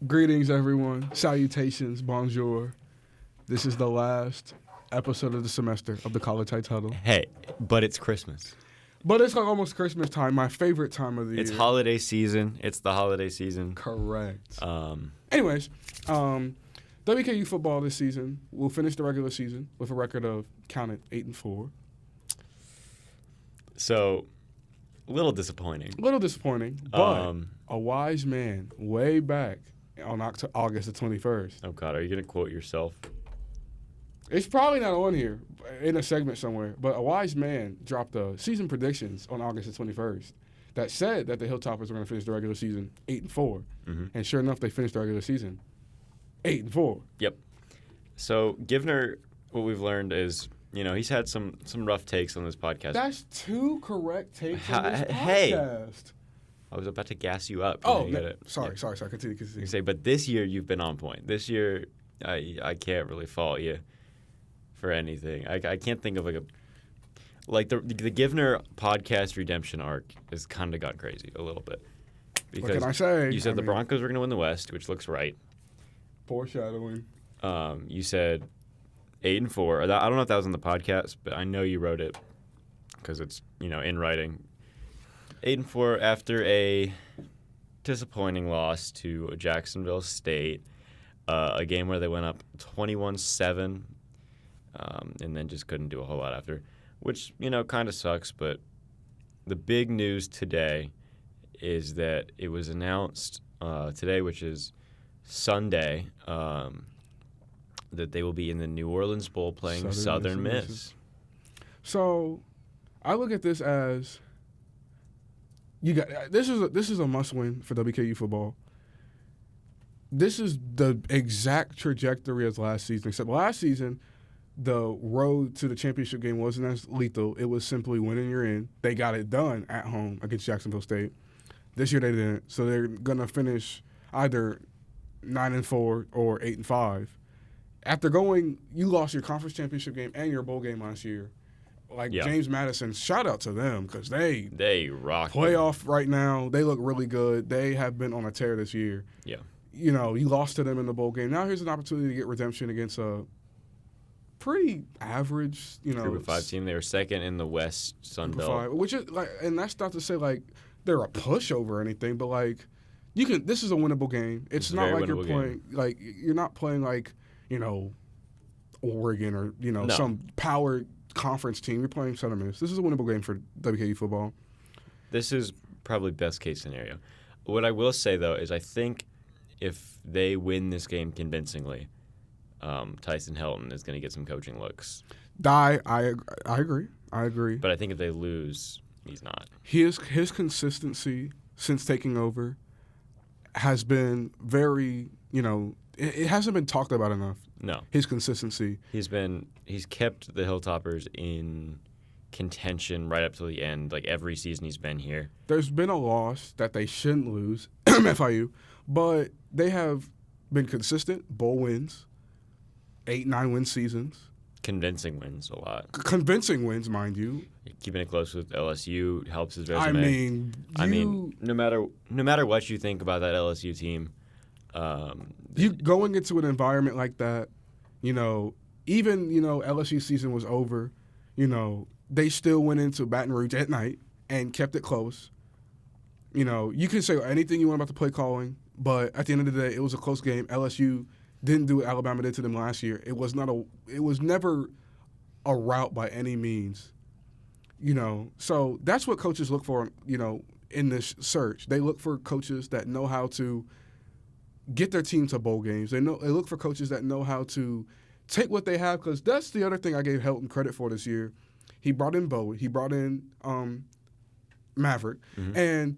Greetings, everyone. Salutations, bonjour. This is the last episode of the semester of the College Heights Huddle. Hey, but it's Christmas. But it's like almost Christmas time, my favorite time of the year. It's holiday season. It's the holiday season. Correct. Anyways, WKU football this season will finish the regular season with a record of, count it, 8-4. So, a little disappointing. But a wise man way back on August the 21st. Oh, God, are you going to quote yourself? It's probably not on here in a segment somewhere, but a wise man dropped season predictions on August the 21st that said that the Hilltoppers were going to finish the regular season 8-4. Mm-hmm. And sure enough, they finished the regular season 8-4. Yep. So, Givner, what we've learned is, you know, he's had some rough takes on this podcast. That's two correct takes on this podcast. Hey. I was about to gas you up. Sorry. Continue. You say, but this year you've been on point. This year, I can't really fault you for anything. I can't think of the Givner podcast redemption arc has kind of gone crazy a little bit. Because what can I say? You said the Broncos were going to win the West, which looks right. Foreshadowing. You said 8-4. I don't know if that was on the podcast, but I know you wrote it because it's, in writing. 8-4 after a disappointing loss to Jacksonville State, a game where they went up 21-7, and then just couldn't do a whole lot after, which, kind of sucks. But the big news today is that it was announced today, which is Sunday, that they will be in the New Orleans Bowl playing Southern Miss. So I look at this as this is a must-win for WKU football. This is the exact trajectory as last season, except last season the road to the championship game wasn't as lethal. It was simply winning you're in. They got it done at home against Jacksonville State. This year they didn't, so they're going to finish either 9-4 or 8-5. After you lost your conference championship game and your bowl game last year. James Madison, shout out to them because they rock playoff right now. They look really good. They have been on a tear this year. Yeah. You lost to them in the bowl game. Now here's an opportunity to get redemption against a pretty average, Group of 5 team. They were second in the West Sun Belt. Which is and that's not to say they're a pushover or anything, but this is a winnable game. It's not like you're playing you're not playing Oregon or some power conference team. You're playing Southern Miss. This is a winnable game for WKU football. This is probably best case scenario. What I will say though is I think if they win this game convincingly, Tyson Helton is going to get some coaching looks. I agree. But I think if they lose, he's not. His consistency since taking over has been very, it hasn't been talked about enough. No. His consistency. He's kept the Hilltoppers in contention right up to the end, every season he's been here. There's been a loss that they shouldn't lose, FIU, but they have been consistent, bowl wins, 8-9 win seasons. Convincing wins a lot. Convincing wins, mind you. Keeping it close with LSU helps his resume. I mean, no matter what you think about that LSU team, you going into an environment like that, even LSU season was over, they still went into Baton Rouge at night and kept it close. You can say anything you want about the play calling, but at the end of the day, it was a close game. LSU didn't do what Alabama did to them last year. It was never a rout by any means. So that's what coaches look for, in this search. They look for coaches that know how to get their team to bowl games. They look for coaches that know how to take what they have, because that's the other thing I gave Helton credit for this year. He brought in Bowie. He brought in Maverick. Mm-hmm. And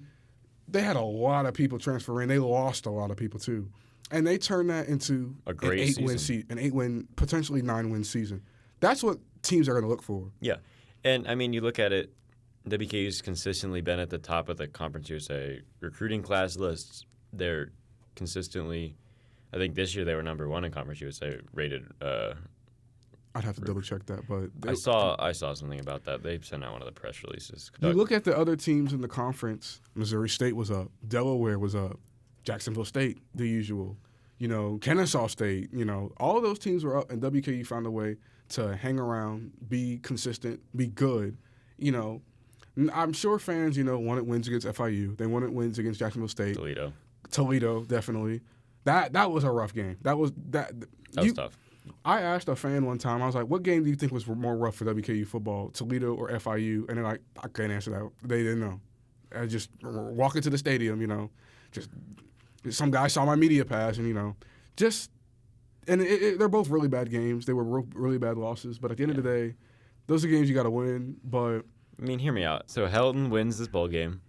they had a lot of people transfer in. They lost a lot of people too. And they turned that into a great an 8-win, potentially 9-win season. That's what teams are going to look for. Yeah. And, you look at it, WKU's consistently been at the top of the Conference USA recruiting class lists. They're consistently, I think this year they were number 1 in Conference USA rated. I'd have to double check that, but I saw something about that. They sent out one of the press releases. You look at the other teams in the conference. Missouri State was up. Delaware was up. Jacksonville State, the usual. Kennesaw State, all of those teams were up, and WKU found a way to hang around, be consistent, be good. I'm sure fans, wanted wins against FIU. They wanted wins against Jacksonville State. Toledo, definitely. That was a rough game. That was tough. I asked a fan one time, I was like, what game do you think was more rough for WKU football, Toledo or FIU? And they're like, I can't answer that. They didn't know. I just walk into the stadium, just some guy saw my media pass and, they're both really bad games. They were really bad losses. But at the end of the day, those are games you got to win. But hear me out. So Helton wins this bowl game.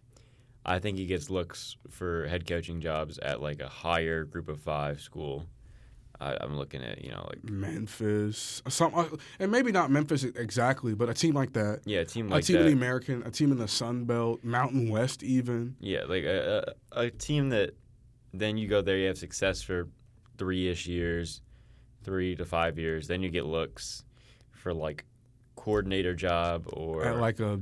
I think he gets looks for head coaching jobs at like a higher group of 5 school. I'm looking at, like Memphis, and maybe not Memphis exactly, but a team like that. Yeah, a team like that. A team in the American, a team in the Sun Belt, Mountain West even. Yeah, like a team that then you go there, you have success for 3-ish years, 3 to 5 years. Then you get looks for like coordinator job or at like a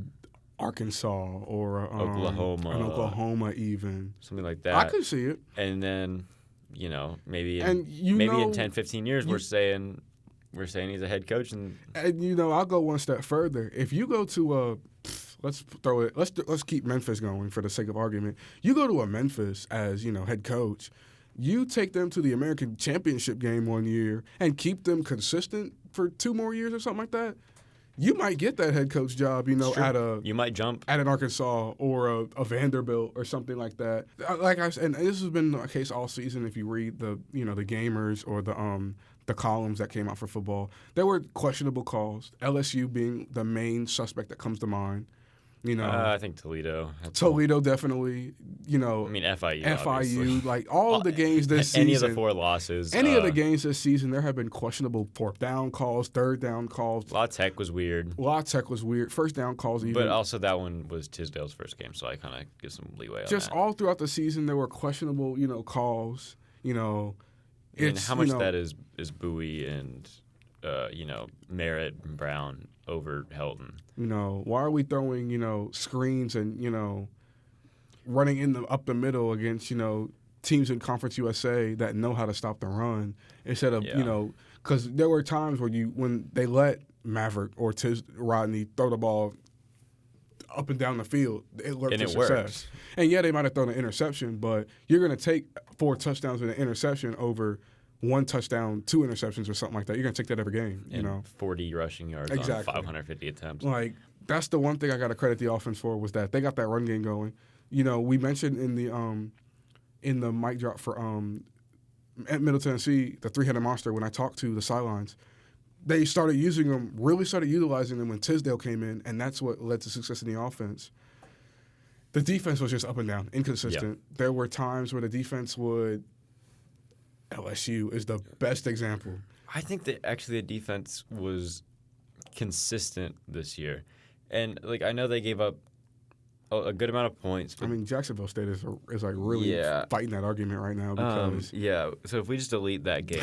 Arkansas or Oklahoma even. Something like that. I could see it. And then, maybe in 10, 15 years we're saying he's a head coach and I'll go one step further. If you go to let's keep Memphis going for the sake of argument. You go to a Memphis as, head coach. You take them to the American Championship game one year and keep them consistent for 2 more years or something like that. You might get that head coach job, you might jump at an Arkansas or a Vanderbilt or something like that. Like I said, and this has been the case all season. If you read the gamers or the columns that came out for football, there were questionable calls. LSU being the main suspect that comes to mind. I think Toledo. Toledo definitely. FIU. Like all of the games this season. Any of the 4 losses. Any of the games this season, there have been questionable 4th down calls, 3rd down calls. La Tech was weird. 1st down calls even. But also that one was Tisdale's first game, so I kind of give some leeway on that. Just all throughout the season, there were questionable, calls. How much that is Bowie and Merritt and Brown over Helton. Why are we throwing, screens and, running up the middle against, teams in Conference USA that know how to stop the run instead of, because there were times when they let Maverick or Rodney throw the ball up and down the field, it worked for success. Worked. And yeah, they might have thrown an interception, but you're going to take 4 touchdowns with an interception over 1 touchdown, 2 interceptions or something like that. You're going to take that every game, and 40 rushing yards on 550 attempts. Like, that's the one thing I got to credit the offense for was that they got that run game going. We mentioned in the mic drop for at Middle Tennessee, the 3-headed monster, when I talked to the sidelines, they started utilizing them when Tisdale came in, and that's what led to success in the offense. The defense was just up and down, inconsistent. Yeah. There were times where the defense would – LSU is the best example. I think that actually the defense was consistent this year. And, I know they gave up a good amount of points. But Jacksonville State is really fighting that argument right now because so if we just delete that game,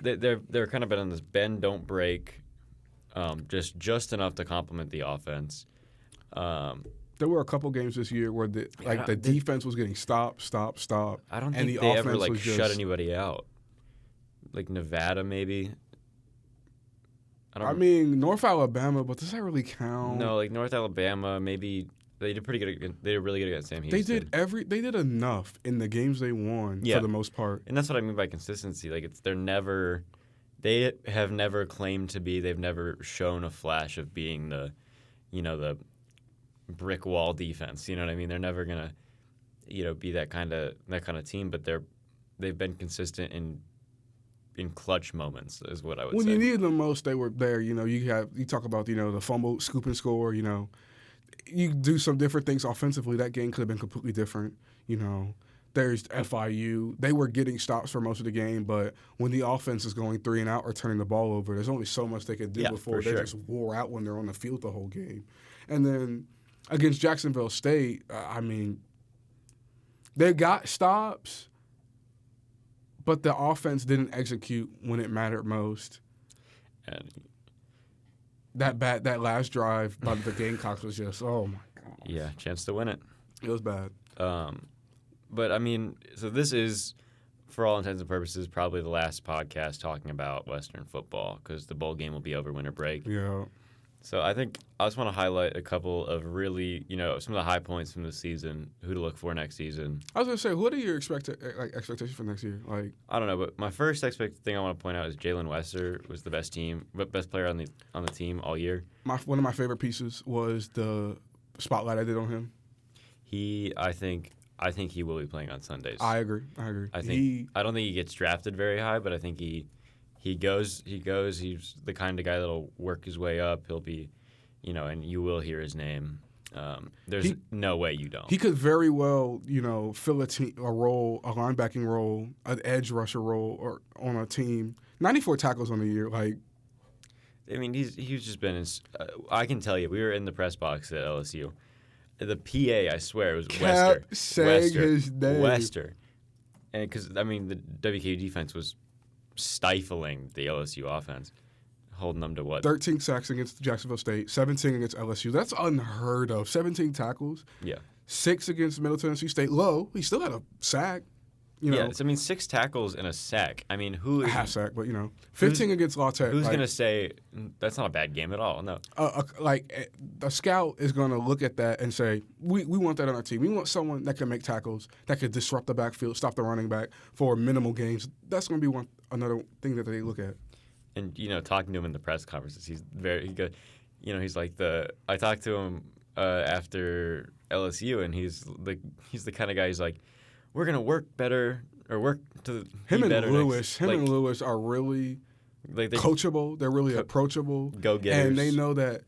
they're kind of been on this bend, don't break, just enough to complement the offense. There were a couple games this year where the defense was getting stop. I don't think they ever shut anybody out. Like Nevada, maybe. North Alabama, but does that really count? No, North Alabama, maybe they did pretty good. They did really good against Sam Houston. They did enough in the games they won for the most part. And that's what I mean by consistency. They have never claimed to be. They've never shown a flash of being the brick wall defense. You know what I mean? They're never gonna, be that kind of team. But they've been consistent in clutch moments, is what I would say. When you needed them most, they were there. You talk about the fumble, scoop and score. You do some different things offensively. That game could have been completely different. There's FIU. They were getting stops for most of the game, but when the offense is going 3 and out or turning the ball over, there's only so much they could do before they just wore out when they're on the field the whole game. And then against Jacksonville State, they got stops, but the offense didn't execute when it mattered most. And that last drive by the Gamecocks was just, oh my god. Yeah, chance to win it. It was bad. But, I mean, so this is, for all intents and purposes, probably the last podcast talking about Western football because the bowl game will be over winter break. Yeah. So I think I just want to highlight a couple of really, some of the high points from the season, who to look for next season. I was going to say, what are your expectations for next year? Like, I don't know, but my first thing I want to point out is Jalen Wester was the best player on the team all year. One of my favorite pieces was the spotlight I did on him. I think he will be playing on Sundays. I agree. I don't think he gets drafted very high, but I think he goes. He's the kind of guy that'll work his way up. He'll be, and you will hear his name. There's no way you don't. He could very well, fill a role, a linebacking role, an edge rusher role, or on a team. 94 tackles on the year, like. I mean, he's just been. I can tell you, we were in the press box at LSU. The PA, I swear, was Wester. Saying his name. Wester. And because, the WKU defense was stifling the LSU offense, holding them to what? 13 sacks against Jacksonville State, 17 against LSU. That's unheard of. 17 tackles. Yeah. 6 against Middle Tennessee State. Low. He still had a sack. Yeah, 6 tackles and a sack. I mean, who is... A half sack, but, 15 against La Tech. Who's going to say, that's not a bad game at all? No. A scout is going to look at that and say, we want that on our team. We want someone that can make tackles, that can disrupt the backfield, stop the running back for minimal gains. That's going to be another thing that they look at. And, talking to him in the press conferences, he's very good. He's like I talked to him after LSU, and he's the kind of guy who's like, we're going to work better or work to him be and better Lewis. next. And Lewis are really coachable. They're really approachable. Go-getters. And they know that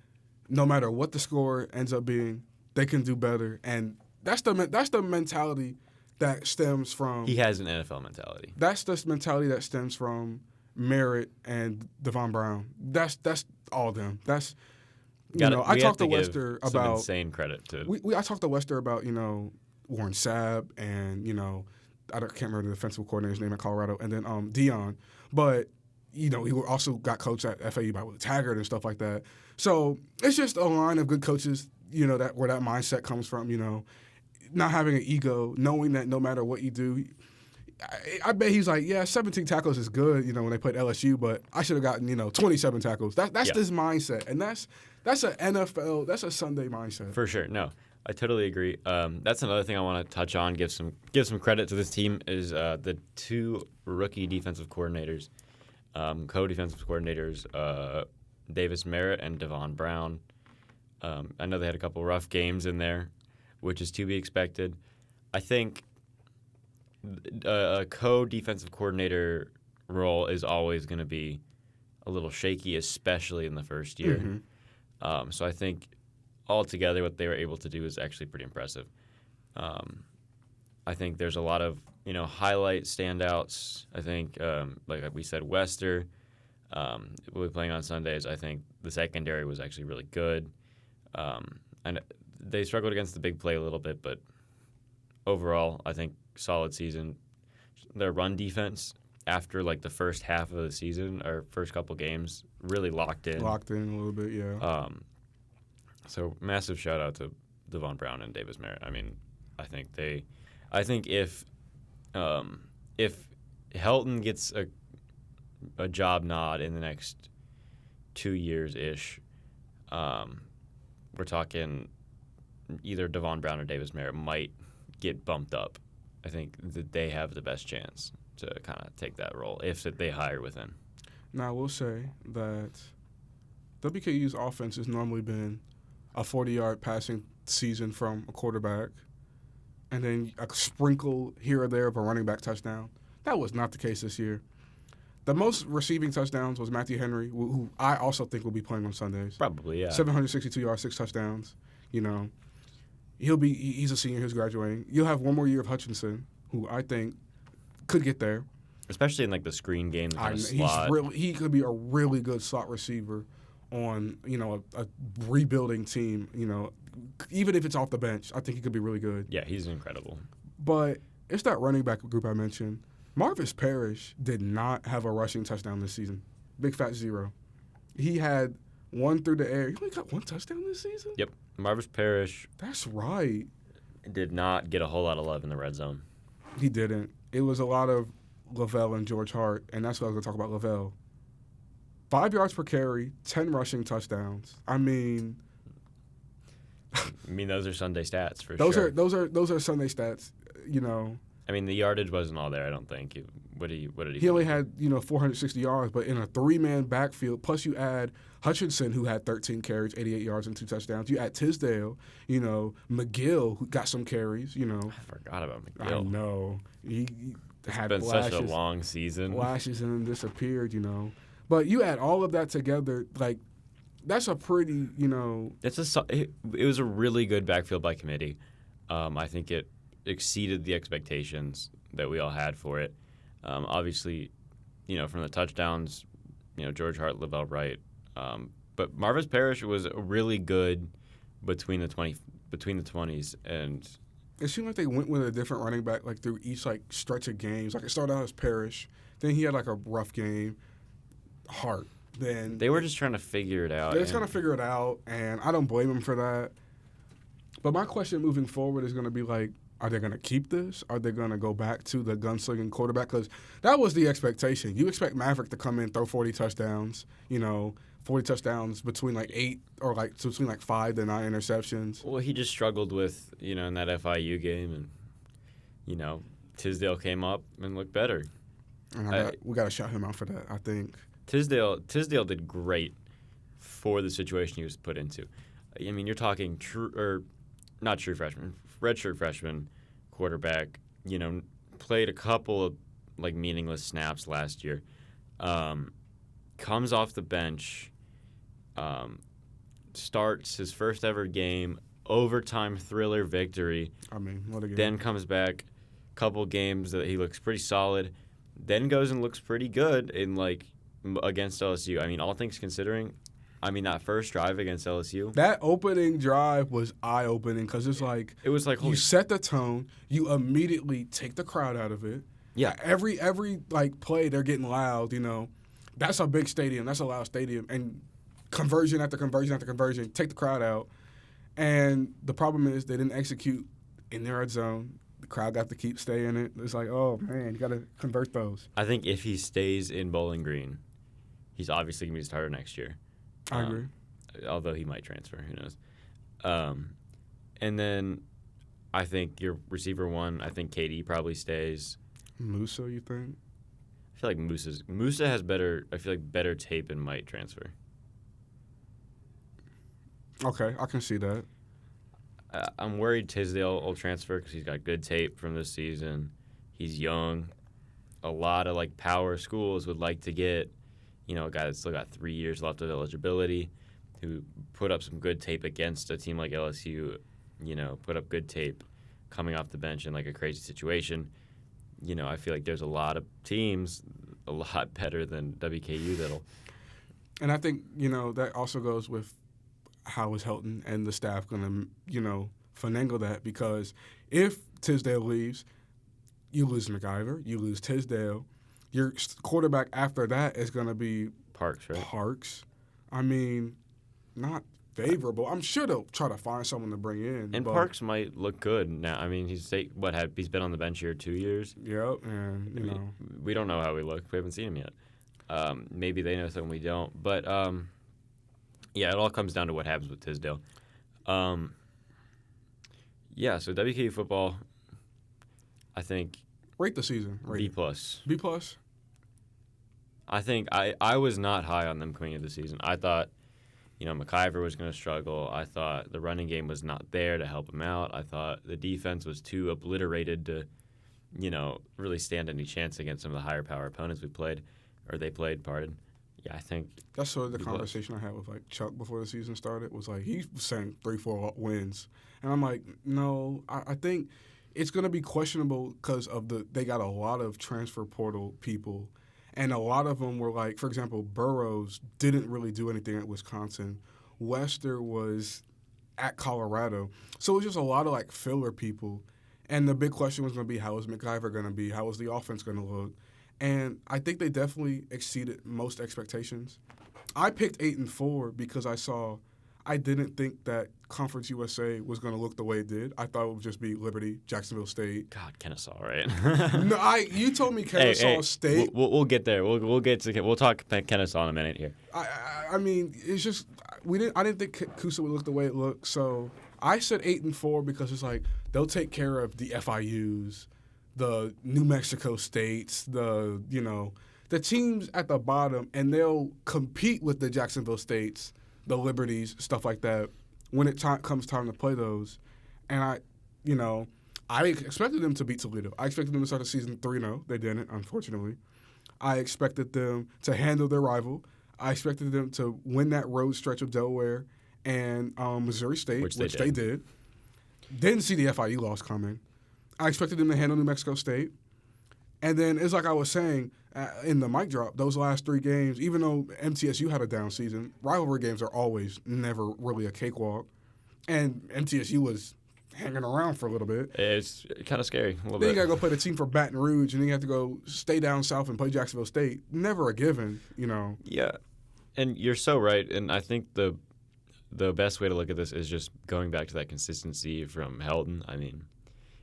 no matter what the score ends up being, they can do better. And that's the mentality that stems from... He has an NFL mentality. That's the mentality that stems from Merritt and Devon Brown. That's all them. That's... I talked to Wester about... some insane credit to... I talked to Wester about, Warren Sapp and, I can't remember the defensive coordinator's name at Colorado, and then Dion. But, he also got coached at FAU by Will Taggart and stuff like that. So it's just a line of good coaches, where that mindset comes from, not having an ego, knowing that no matter what you do. I bet he's like, 17 tackles is good, when they played LSU, but I should have gotten, 27 tackles. That's this mindset. And that's an NFL, that's a Sunday mindset. For sure. No. I totally agree. That's another thing I want to touch on. Give some credit to this team is the 2 rookie defensive coordinators, co-defensive coordinators, Davis Merritt and Devon Brown. I know they had a couple rough games in there, which is to be expected. I think a co-defensive coordinator role is always going to be a little shaky, especially in the first year. Mm-hmm. So I think altogether what they were able to do is actually pretty impressive. I think there's a lot of highlight standouts. I think like we said, Wester will be playing on Sundays. I think the secondary was actually really good, and they struggled against the big play a little bit, but overall I think solid season. Their run defense after the first half of the season or first couple games really locked in a little bit. Yeah. So massive shout out to Devon Brown and Davis Merritt. I mean, I think if Helton gets a job nod in the next 2 years ish, we're talking either Devon Brown or Davis Merritt might get bumped up. I think that they have the best chance to kind of take that role if they hire within. Now I will say that WKU's offense has normally been a 40-yard passing season from a quarterback, and then a sprinkle here or there of a running back touchdown. That was not the case this year. The most receiving touchdowns was Matthew Henry, who I also think will be playing on Sundays. Probably, yeah. 762 yards, 6 touchdowns. He's a senior who's graduating. You'll have one more year of Hutchinson, who I think could get there. Especially in the screen game, the kind of slot. He could be a really good slot receiver on a rebuilding team. Even if it's off the bench, I think he could be really good. Yeah, he's incredible. But it's that running back group I mentioned. Marvis Parrish did not have a rushing touchdown this season. Big fat 0. He had one through the air. He only got 1 touchdown this season? Yep. Marvis Parrish. That's right. Did not get a whole lot of love in the red zone. He didn't. It was a lot of Lavelle and George Hart, and that's what I was going to talk about Lavelle. 5 yards per carry, 10 rushing touchdowns. I mean, those are Sunday stats for those sure. Those are Sunday stats. You know. I mean, the yardage wasn't all there. I don't think. What did he? He only had 460 yards, but in a 3-man backfield. Plus, you add Hutchinson, who had 13 carries, 88 yards, and 2 touchdowns. You add Tisdale. McGill, who got some carries. I forgot about McGill. I know he had been flashes, such a long season. Flashes and then disappeared. But you add all of that together, like that's a pretty. It was a really good backfield by committee. I think it exceeded the expectations that we all had for it. Obviously, from the touchdowns, George Hart, Lavelle Wright, but Marvis Parrish was really good between the 20s, and it seemed like they went with a different running back like through each stretch of games. Like it started out as Parrish, then he had a rough game. Hart. Then they were just trying to figure it out. They're just trying to figure it out, and I don't blame them for that. But my question moving forward is going to be are they going to keep this? Are they going to go back to the gunslinging quarterback? Because that was the expectation. You expect Maverick to come in, throw 40 touchdowns, 40 touchdowns between 8 or between 5 to 9 interceptions. Well, he just struggled with, in that FIU game. And, Tisdale came up and looked better. And we got to shout him out for that, I think. Tisdale did great for the situation he was put into. I mean, you're talking not true freshman, redshirt freshman quarterback, played a couple of meaningless snaps last year. Comes off the bench, starts his first ever game, overtime thriller victory. I mean, what a game. Then comes back, couple games that he looks pretty solid, then goes and looks pretty good in against LSU. I mean, all things considering, that first drive against LSU. That opening drive was eye-opening because it's it was you set the tone, you immediately take the crowd out of it. Yeah. Every play, they're getting loud, That's a big stadium. That's a loud stadium. And conversion after conversion after conversion, take the crowd out. And the problem is they didn't execute in their red zone. The crowd got to keep staying it. It's oh, man, you got to convert those. I think if he stays in Bowling Green, he's obviously going to be a starter next year. I agree. Although he might transfer. Who knows? And then I think your receiver one, I think KD probably stays. Musa, you think? I feel like Musa has better tape and might transfer. Okay, I can see that. I'm worried Tisdale will transfer because he's got good tape from this season. He's young. A lot of power schools would like to get, a guy that's still got 3 years left of eligibility, who put up some good tape against a team like LSU. Put up good tape coming off the bench in a crazy situation. I feel like there's a lot of teams a lot better than WKU that'll. And I think that also goes with how is Helton and the staff going to, finagle that? Because if Tisdale leaves, you lose McIver, you lose Tisdale. Your quarterback after that is going to be Parks, right? Parks. I mean, not favorable. I'm sure they'll try to find someone to bring in. And Parks might look good now. I mean, he's been on the bench here 2 years. Yep, and we don't know how he looked. We haven't seen him yet. Maybe they know something we don't. But it all comes down to what happens with Tisdale. So WKU football, I think. Rate the season. B plus. B plus. I think I was not high on them coming into the season. I thought, McIver was going to struggle. I thought the running game was not there to help him out. I thought the defense was too obliterated to, really stand any chance against some of the higher power opponents they played. Yeah, I think that's sort of the conversation I had with Chuck before the season started. Was he was saying 3-4 wins, and I'm like, no, I think it's going to be questionable because of they got a lot of transfer portal people, and a lot of them were for example, Burrows didn't really do anything at Wisconsin. Wester was at Colorado, so it was just a lot of filler people, and the big question was going to be how is McIver going to be, how is the offense going to look. And I think they definitely exceeded most expectations. I picked 8-4 because I I didn't think that Conference USA was going to look the way it did. I thought it would just be Liberty, Jacksonville State. God, Kennesaw, right? No, you told me Kennesaw State. We'll get there. We'll talk Kennesaw in a minute here. I mean, it's just I didn't think Coosa would look the way it looked. So I said 8-4 because it's like they'll take care of the FIUs, the New Mexico States, the teams at the bottom, and they'll compete with the Jacksonville States, the Liberties, stuff like that, when it comes time to play those. And I expected them to beat Toledo. I expected them to start the season 3-0. They didn't, unfortunately. I expected them to handle their rival. I expected them to win that road stretch of Delaware and Missouri State, which they did. Didn't see the FIU loss coming. I expected them to handle New Mexico State. And then it's like I was saying in the mic drop, those last 3 games, even though MTSU had a down season, rivalry games are always never really a cakewalk. And MTSU was hanging around for a little bit. It's kind of scary a little then bit. You got to go play the team for Baton Rouge, and then you have to go stay down south and play Jacksonville State. Never a given, Yeah, and you're so right. And I think the best way to look at this is just going back to that consistency from Helton. I mean,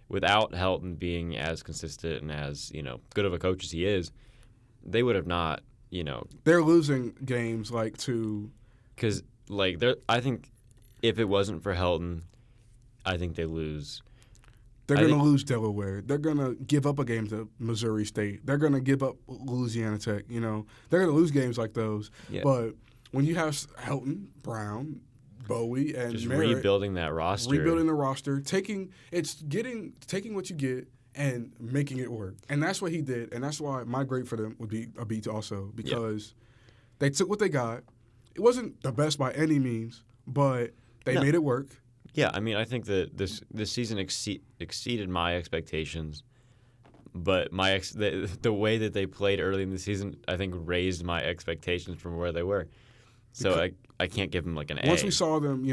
without Helton being as consistent and as good of a coach as he is, they would have not. They're losing games because I think if it wasn't for Helton, I think they lose. They're going to lose Delaware. They're going to give up a game to Missouri State. They're going to give up Louisiana Tech. They're going to lose games like those. Yeah. But when you have Helton, Brown, Bowie, and just Merritt, rebuilding that roster, the roster, taking what you get and making it work, and that's what he did, and that's why my grade for them would be a B also because they took what they got. It wasn't the best by any means, but they made it work. Yeah, I mean, I think that this season exceeded my expectations, but the way that they played early in the season, I think, raised my expectations from where they were. So I can't give them like an A. Once we saw them,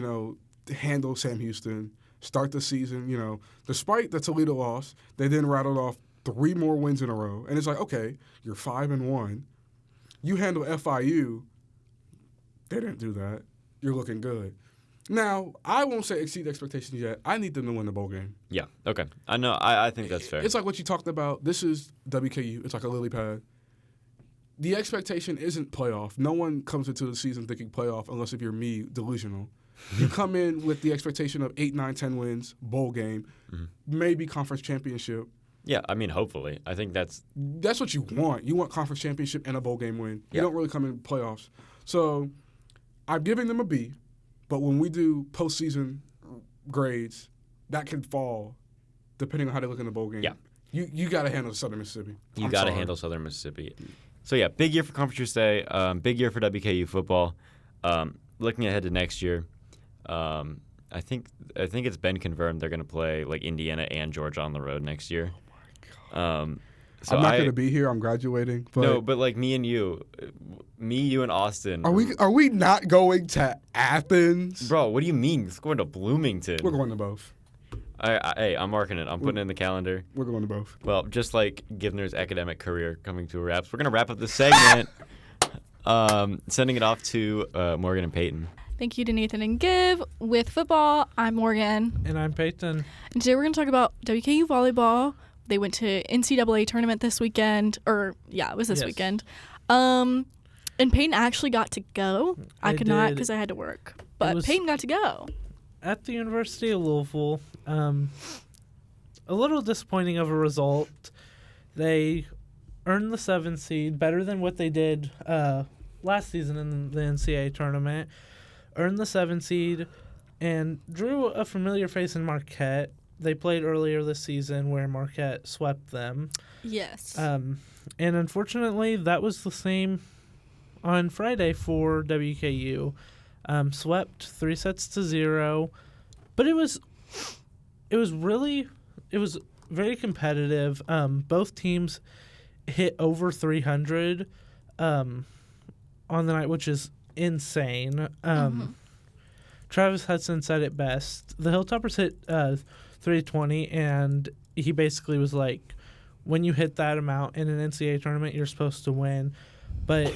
handle Sam Houston, start the season, despite the Toledo loss, they then rattled off 3 more wins in a row. And it's like, okay, you're 5-1. You handle FIU. They didn't do that. You're looking good. Now, I won't say exceed expectations yet. I need them to win the bowl game. Yeah, okay. I know. I think that's fair. It's like what you talked about. This is WKU. It's like a lily pad. The expectation isn't playoff. No one comes into the season thinking playoff unless if you're me, delusional. You come in with the expectation of 8, 9, 10 wins, bowl game, maybe conference championship. Yeah, I mean, hopefully. I think that's what you want. You want conference championship and a bowl game win. You don't really come in playoffs. So I'm giving them a B, but when we do postseason grades, that can fall depending on how they look in the bowl game. Yeah. You got to handle Southern Mississippi. You got to handle Southern Mississippi. So, yeah, big year for Conference USA, big year for WKU football. Looking ahead to next year, I think it's been confirmed they're going to play like Indiana and Georgia on the road next year. Oh, my God. So I'm not going to be here. I'm graduating. But no, but like me, you, and Austin. Are we not going to Athens? Bro, what do you mean? It's going to Bloomington. We're going to both. Hey, I'm marking it. I'm putting it in the calendar. We're going to both. Well, just like Givner's academic career coming to a wrap, we're going to wrap up this segment. Sending it off to Morgan and Peyton. Thank you to Nathan and Giv. With football, I'm Morgan. And I'm Peyton. And today we're going to talk about WKU Volleyball. They went to NCAA Tournament this weekend. It was this weekend. And Peyton actually got to go. I could not because I had to work. But Peyton got to go. At the University of Louisville. A little disappointing of a result. They earned the 7th seed, better than what they did last season in the NCAA Tournament. Earned the 7th seed and drew a familiar face in Marquette. They played earlier this season where Marquette swept them. Yes. And unfortunately, that was the same on Friday for WKU. Swept 3-0, but it was very competitive. Both teams hit over 300 on the night, which is insane. Travis Hudson said it best. The Hilltoppers hit 320, and he basically was like, when you hit that amount in an NCAA tournament, you're supposed to win. But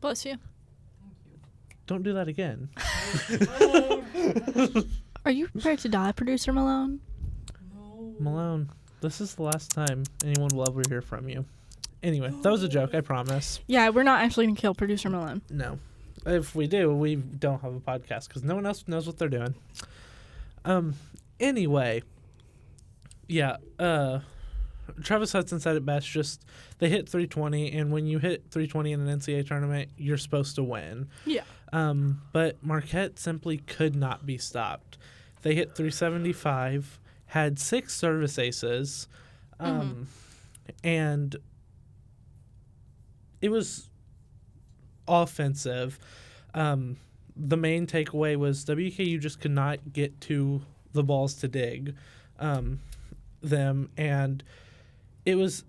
bless you. don't do that again. Are you prepared to die, Producer Malone? Malone, this is the last time anyone will ever hear from you. Anyway, that was a joke, I promise. Yeah, we're not actually going to kill Producer Malone. No. If we do, we don't have a podcast because no one else knows what they're doing. Anyway, yeah, Travis Hudson said it best, just they hit 320, and when you hit 320 in an NCAA tournament, you're supposed to win. Yeah. But Marquette simply could not be stopped. They hit 375, had 6 service aces, and it was offensive. The main takeaway was WKU just could not get to the balls to dig them, and it was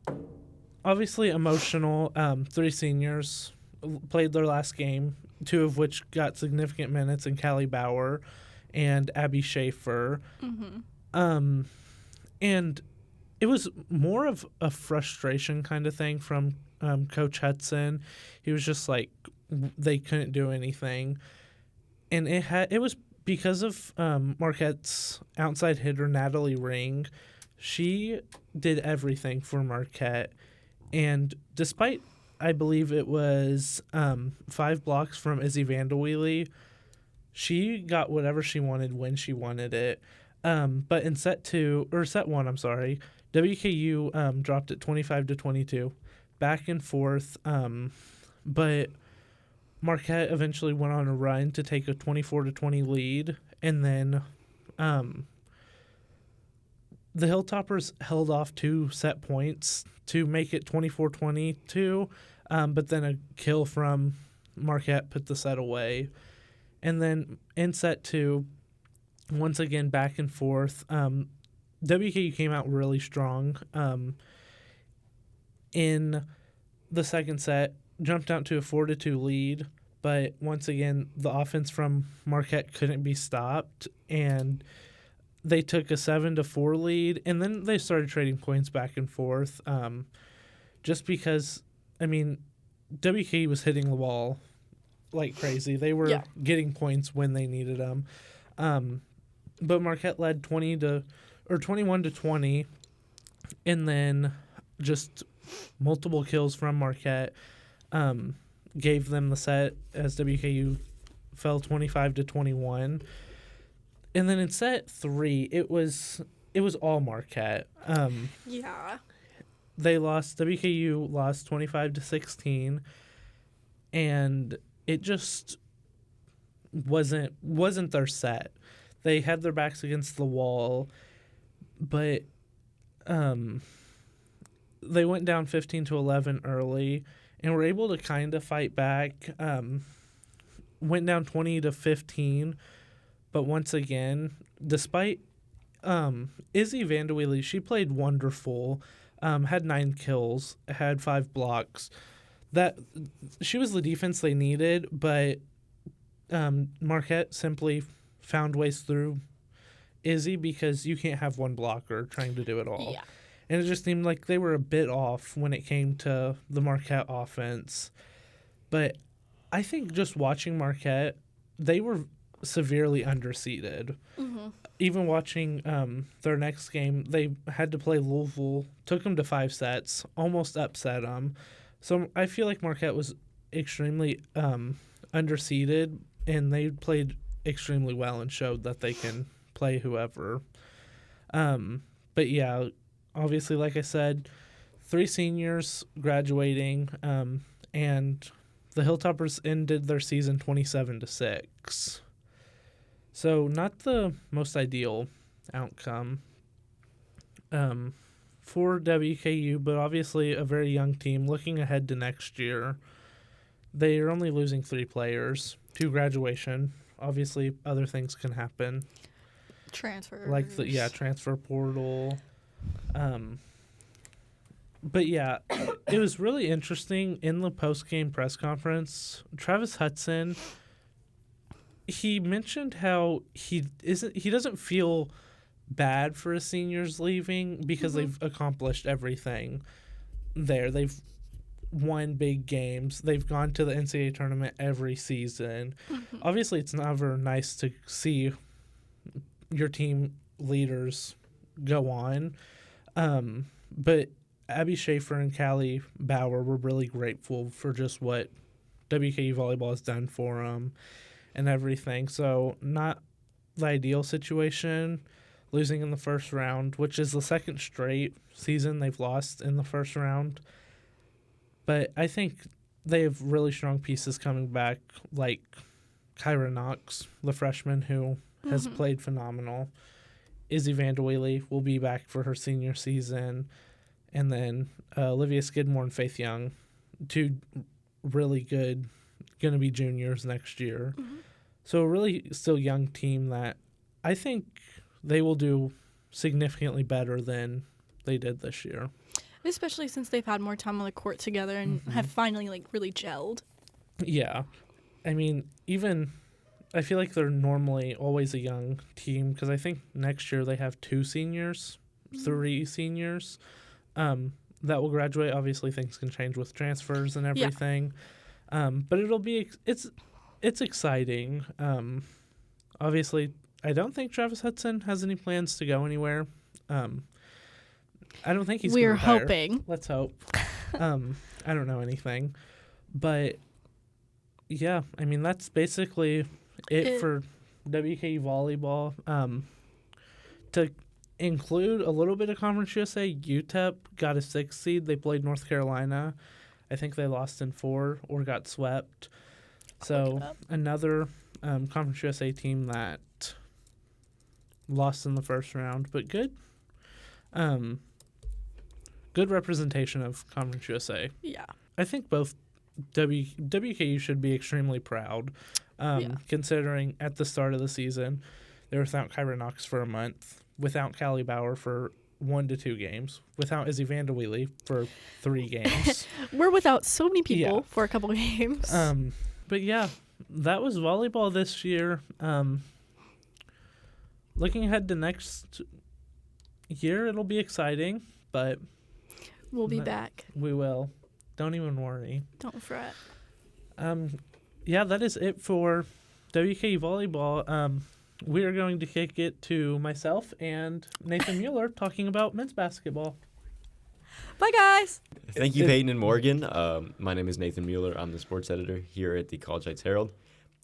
obviously emotional. 3 seniors played their last game, 2 of which got significant minutes in Callie Bauer and Abby Schaefer. And it was more of a frustration kind of thing from Coach Hudson. He was just like, they couldn't do anything. And it was because of Marquette's outside hitter, Natalie Ring. She did everything for Marquette. And despite, I believe it was 5 blocks from Izzy Vanderweely, she got whatever she wanted when she wanted it. But in set 1, WKU dropped it 25-22, back and forth. But Marquette eventually went on a run to take a 24-20 lead, and then the Hilltoppers held off 2 set points to make it 24-22, but then a kill from Marquette put the set away. And then in set 2, once again back and forth, WKU came out really strong in the second set, jumped out to a 4-2 lead, but once again the offense from Marquette couldn't be stopped, and they took a 7-4 lead, and then they started trading points back and forth, just because, I mean, WKU was hitting the ball like crazy. They were getting points when they needed them, but Marquette led 21-20, and then just multiple kills from Marquette gave them the set as WKU fell 25-21. And then in set 3, it was all Marquette. WKU lost 25-16, and it just wasn't their set. They had their backs against the wall, but they went down 15-11 early and were able to kind of fight back. Went down 20-15, but once again, despite Izzy Vanderweely, she played wonderful. Had 9 kills, had 5 blocks. That she was the defense they needed, but Marquette simply found ways through Izzy because you can't have one blocker trying to do it all. Yeah. And it just seemed like they were a bit off when it came to the Marquette offense. But I think just watching Marquette, they were severely underseeded. Even watching their next game, they had to play Louisville, took them to 5 sets, almost upset them. So I feel like Marquette was extremely underseeded, and they played extremely well and showed that they can play whoever. But yeah, obviously, like I said, 3 seniors graduating, and the Hilltoppers ended their season 27-6. So not the most ideal outcome for WKU, but obviously a very young team looking ahead to next year. They are only losing 3 players to graduation. Obviously, other things can happen. Transfers. Like transfer portal. But yeah, it was really interesting in the post-game press conference. Travis Hudson, he mentioned how he doesn't feel bad for his seniors leaving because they've accomplished everything there. They've won big games. They've gone to the NCAA tournament every season. Mm-hmm. Obviously, it's never nice to see your team leaders go on. But Abby Schaefer and Callie Bauer were really grateful for just what WKU Volleyball has done for them and everything. So not the ideal situation, losing in the first round, which is the second straight season they've lost in the first round. But I think they have really strong pieces coming back, like Kyra Knox, the freshman who has played phenomenal. Izzy Vanderweely will be back for her senior season. And then Olivia Skidmore and Faith Young, two really good, going to be juniors next year. Mm-hmm. So a really still young team that I think they will do significantly better than they did this year. Especially since they've had more time on the court together and have finally, like, really gelled. Yeah. I mean, I feel like they're normally always a young team because I think next year they have 2 seniors, 3 seniors that will graduate. Obviously, things can change with transfers and everything. Yeah. But it'll be it's exciting. Obviously, I don't think Travis Hudson has any plans to go anywhere. I don't think he's. We're retire. hoping. Let's hope. I don't know anything, but yeah, I mean that's basically it for WKU volleyball. To include a little bit of Conference USA, UTEP got a 6th seed. They played North Carolina. I think they lost in 4 or got swept. So another Conference USA team that lost in the first round, but good. Good representation of Conference USA. Yeah. I think both WKU should be extremely proud, considering at the start of the season they were without Kyra Knox for a month, without Callie Bauer for 1 to 2 games, without Izzy Vanderweely for 3 games. We're without so many people for a couple of games. But yeah, that was volleyball this year. Looking ahead to next year, it'll be exciting, but we'll be back. We will. Don't even worry. Don't fret. Yeah, that is it for WKU volleyball. We are going to kick it to myself and Nathan Mueller talking about men's basketball. Bye, guys. Thank you, Peyton and Morgan. My name is Nathan Mueller. I'm the sports editor here at the College Heights Herald,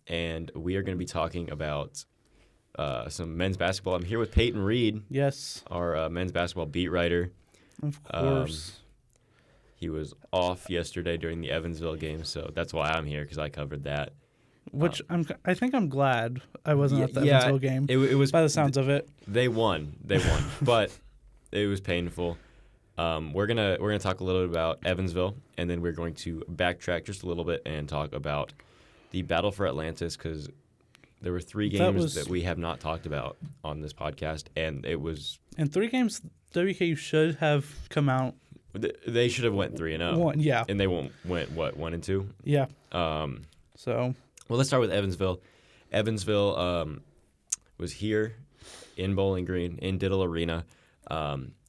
and we are going to be talking about some men's basketball. I'm here with Peyton Reid. Yes. Our men's basketball beat writer. Of course. He was off yesterday during the Evansville game, so that's why I'm here, because I covered that. Which I think I'm glad I wasn't at the Evansville game. It was by the sounds of it. They won, but it was painful. We're gonna talk a little bit about Evansville, and then we're going to backtrack just a little bit and talk about the battle for Atlantis, because there were 3 games that we have not talked about on this podcast, and it was... And 3 games WKU should have come out. They should have went 3-0. Yeah. And they went, what, 1-2? Yeah. So... Well, let's start with Evansville. Evansville was here in Bowling Green, in Diddle Arena.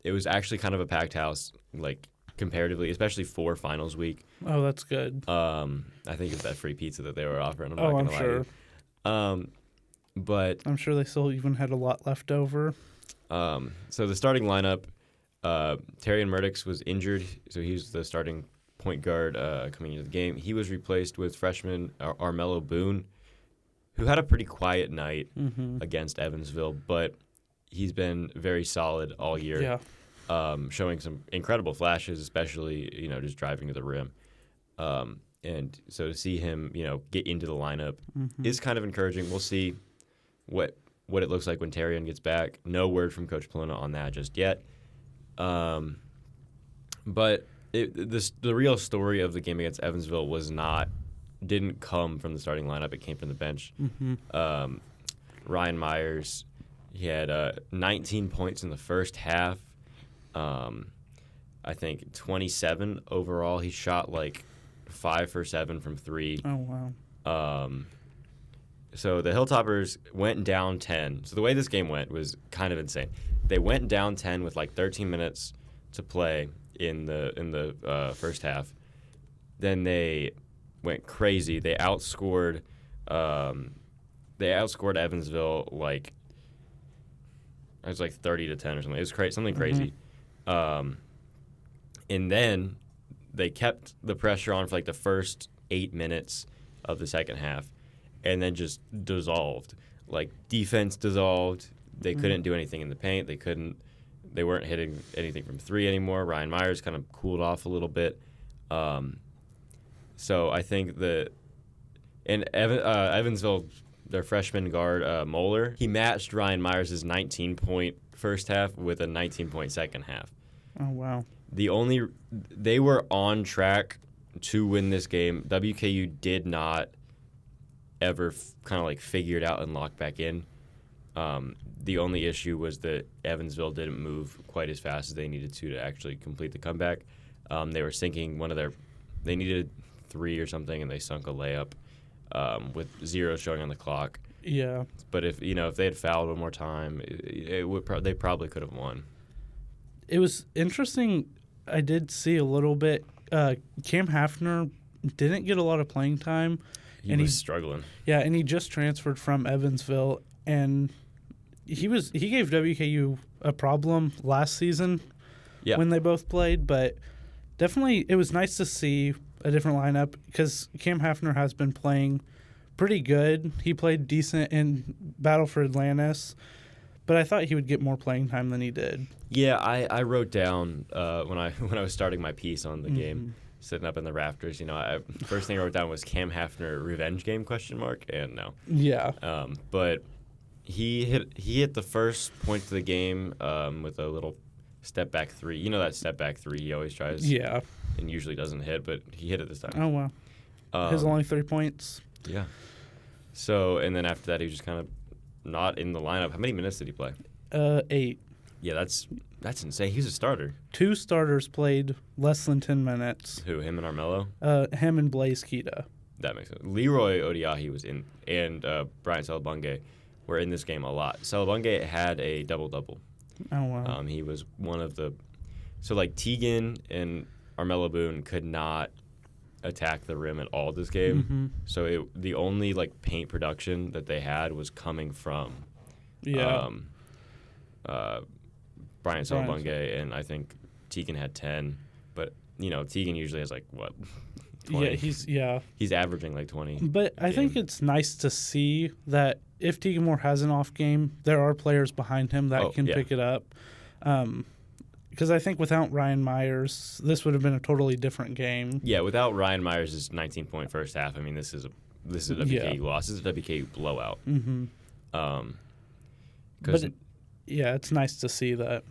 It was actually kind of a packed house, like, comparatively, especially for finals week. Oh, that's good. I think it's that free pizza that they were offering. I'm sure. But I'm sure they still even had a lot left over. So the starting lineup, Terrion Murdoch was injured, so he's the starting point guard coming into the game. He was replaced with freshman Armello Boone, who had a pretty quiet night against Evansville, but he's been very solid all year, showing some incredible flashes, especially just driving to the rim. And so to see him get into the lineup is kind of encouraging. We'll see what it looks like when Terrion gets back. No word from Coach Palona on that just yet. But the real story of the game against Evansville didn't come from the starting lineup. It came from the bench. Ryan Myers, he had 19 points in the first half. I think 27 overall. He shot like 5 for 7 from 3. Oh, wow. So the Hilltoppers went down 10. So the way this game went was kind of insane. They went down 10 with like 13 minutes to play in the first half. Then they went crazy. They outscored Evansville like it was like 30-10 or something. It was something crazy. And then they kept the pressure on for like the first 8 minutes of the second half, and then just dissolved. Like defense dissolved. They couldn't do anything in the paint. They weren't hitting anything from three anymore. Ryan Myers kind of cooled off a little bit. So I think Evansville, their freshman guard, Mueller, he matched Ryan Myers' 19-point first half with a 19-point second half. Oh, wow. They were on track to win this game. WKU did not ever kind of like figure it out and lock back in. The only issue was that Evansville didn't move quite as fast as they needed to actually complete the comeback. They were sinking they needed 3 or something, and they sunk a layup with 0 showing on the clock. Yeah. But if they had fouled one more time, they probably could have won. It was interesting. I did see a little bit. Cam Hafner didn't get a lot of playing time. He was struggling. Yeah, and he just transferred from Evansville, and he gave WKU a problem last season when they both played, but definitely it was nice to see a different lineup because Cam Hafner has been playing pretty good. He played decent in Battle for Atlantis, but I thought he would get more playing time than he did. Yeah, I wrote down when I was starting my piece on the game, sitting up in the rafters. First thing I wrote down was Cam Hafner revenge game ? And no. Yeah. But he hit the first point of the game with a little step back three. You know that step back three he always tries. Yeah. And usually doesn't hit, but he hit it this time. Oh wow. His only 3 points. Yeah. So and then after that he was just kind of not in the lineup. How many minutes did he play? 8. Yeah, that's insane. He's a starter. 2 starters played less than 10 minutes. Who, him and Armello? Him and Blaze Keita. That makes sense. Leroy Odiahi was in, and Brian Salabunge were in this game a lot. Salabunge had a double-double. Oh, wow. He was one of the... So, like, Teagan and Armello Boone could not attack the rim at all this game. Mm-hmm. So the only, like, paint production that they had was coming from... Brian Salabunge, and I think Teagan had 10. But, Teagan usually has, like, what... 20. He's averaging like 20. But I think it's nice to see that if Teagan Moore has an off game, there are players behind him that can pick it up. Because I think without Ryan Myers, this would have been a totally different game. Yeah, without Ryan Myers' 19-point first half, I mean, this is a WKU loss. This is a WKU blowout. Mm-hmm. It's nice to see that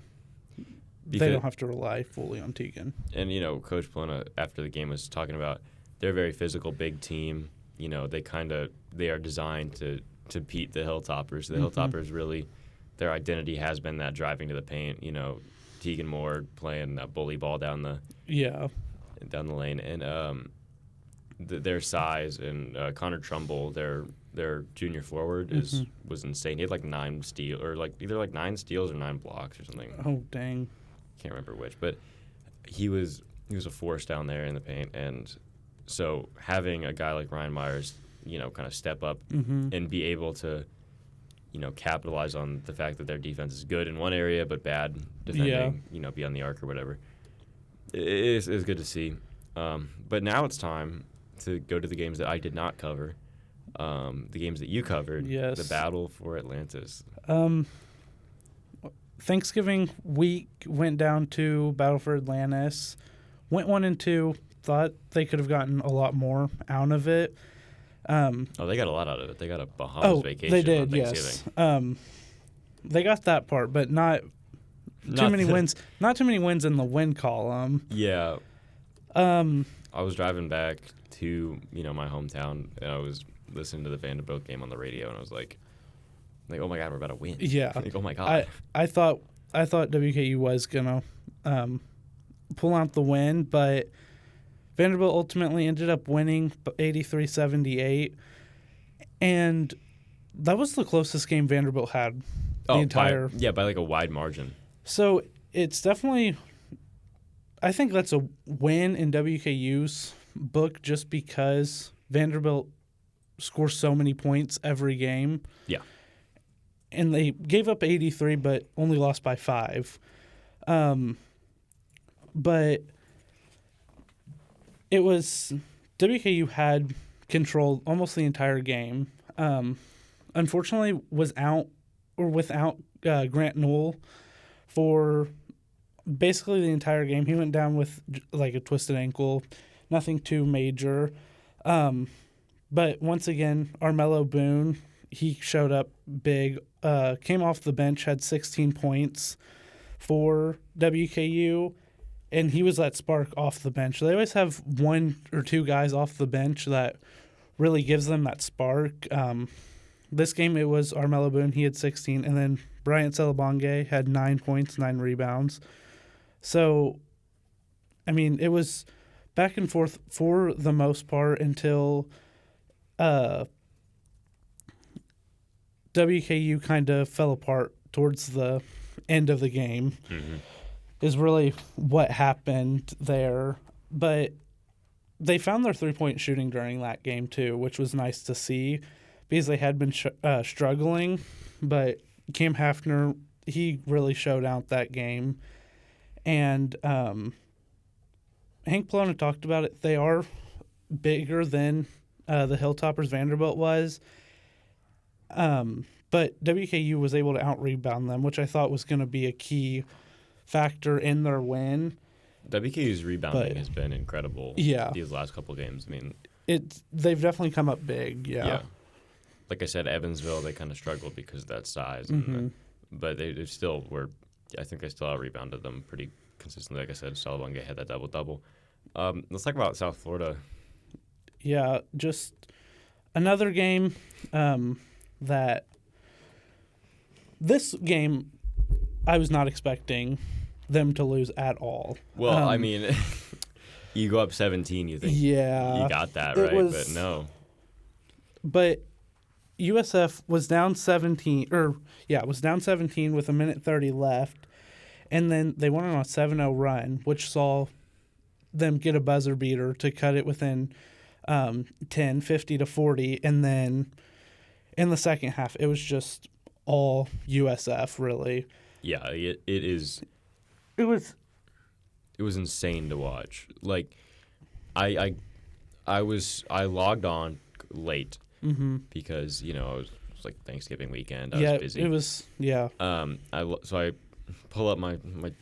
they don't have to rely fully on Teagan. And, Coach Polona, after the game, was talking about they're a very physical, big team. They are designed to beat the Hilltoppers. The Hilltoppers really, their identity has been that driving to the paint. Teagan Moore playing that bully ball down the lane. And their size and Connor Trumbull, their junior forward was insane. He had like 9 steals or either 9 steals or 9 blocks or something. Oh, dang. Can't remember which, but he was a force down there in the paint, and so having a guy like Ryan Myers, kind of step up and be able to, capitalize on the fact that their defense is good in one area but bad defending, be on the arc or whatever. It is good to see. But now it's time to go to the games that I did not cover, the games that you covered. Yes. The battle for Atlantis. Thanksgiving week went down to Battle for Atlantis. Went 1-2. Thought they could have gotten a lot more out of it. They got a lot out of it. They got a Bahamas vacation. They did, on Thanksgiving. Yes. They got that part, but not too many wins. Not too many wins in the win column. Yeah. I was driving back to my hometown, and I was listening to the Vanderbilt game on the radio, and I was like, oh my God, we're about to win. Yeah. Oh my God. I thought WKU was gonna pull out the win, but Vanderbilt ultimately ended up winning 83-78, and that was the closest game Vanderbilt had the entire. By like a wide margin. So it's definitely, I think that's a win in WKU's book just because Vanderbilt scores so many points every game. Yeah. And they gave up 83, but only lost by 5. But it was WKU had control almost the entire game. Unfortunately, was out or without Grant Newell for basically the entire game. He went down with like a twisted ankle, nothing too major. But once again, Armello Boone, he showed up big, came off the bench, had 16 points for WKU, and he was that spark off the bench. They always have 1 or 2 guys off the bench that really gives them that spark. This game, it was Armello Boone. He had 16, and then Bryant Celebonge had 9 points, 9 rebounds. So, I mean, it was back and forth for the most part until WKU kind of fell apart towards the end of the game. Mm-hmm. Is really what happened there. But they found their three-point shooting during that game too, which was nice to see because they had been struggling. But Cam Hafner, he really showed out that game. And Hank Plona talked about it. They are bigger than the Hilltoppers Vanderbilt was. But WKU was able to out-rebound them, which I thought was going to be a key factor in their win. WKU's rebounding has been incredible. Yeah. These last couple games. I mean, they've definitely come up big. Yeah. Like I said, Evansville, they kind of struggled because of that size. Mm-hmm. And but they still were. I think they still out-rebounded them pretty consistently. Like I said, Salabunga had that double-double. Let's talk about South Florida. Yeah, just another game that this game I was not expecting them to lose at all. Well, I mean, you go up 17, you think you got that, right? But no. But USF was down 17, was down 17 with 1:30 left, and then they went on a 7-0 run, which saw them get a buzzer beater to cut it within 10, 50-40, and then in the second half, it was just all USF, really. Yeah, it is. It was insane to watch. Like, I logged on late because it was like Thanksgiving weekend. I was busy. It was So I pull up my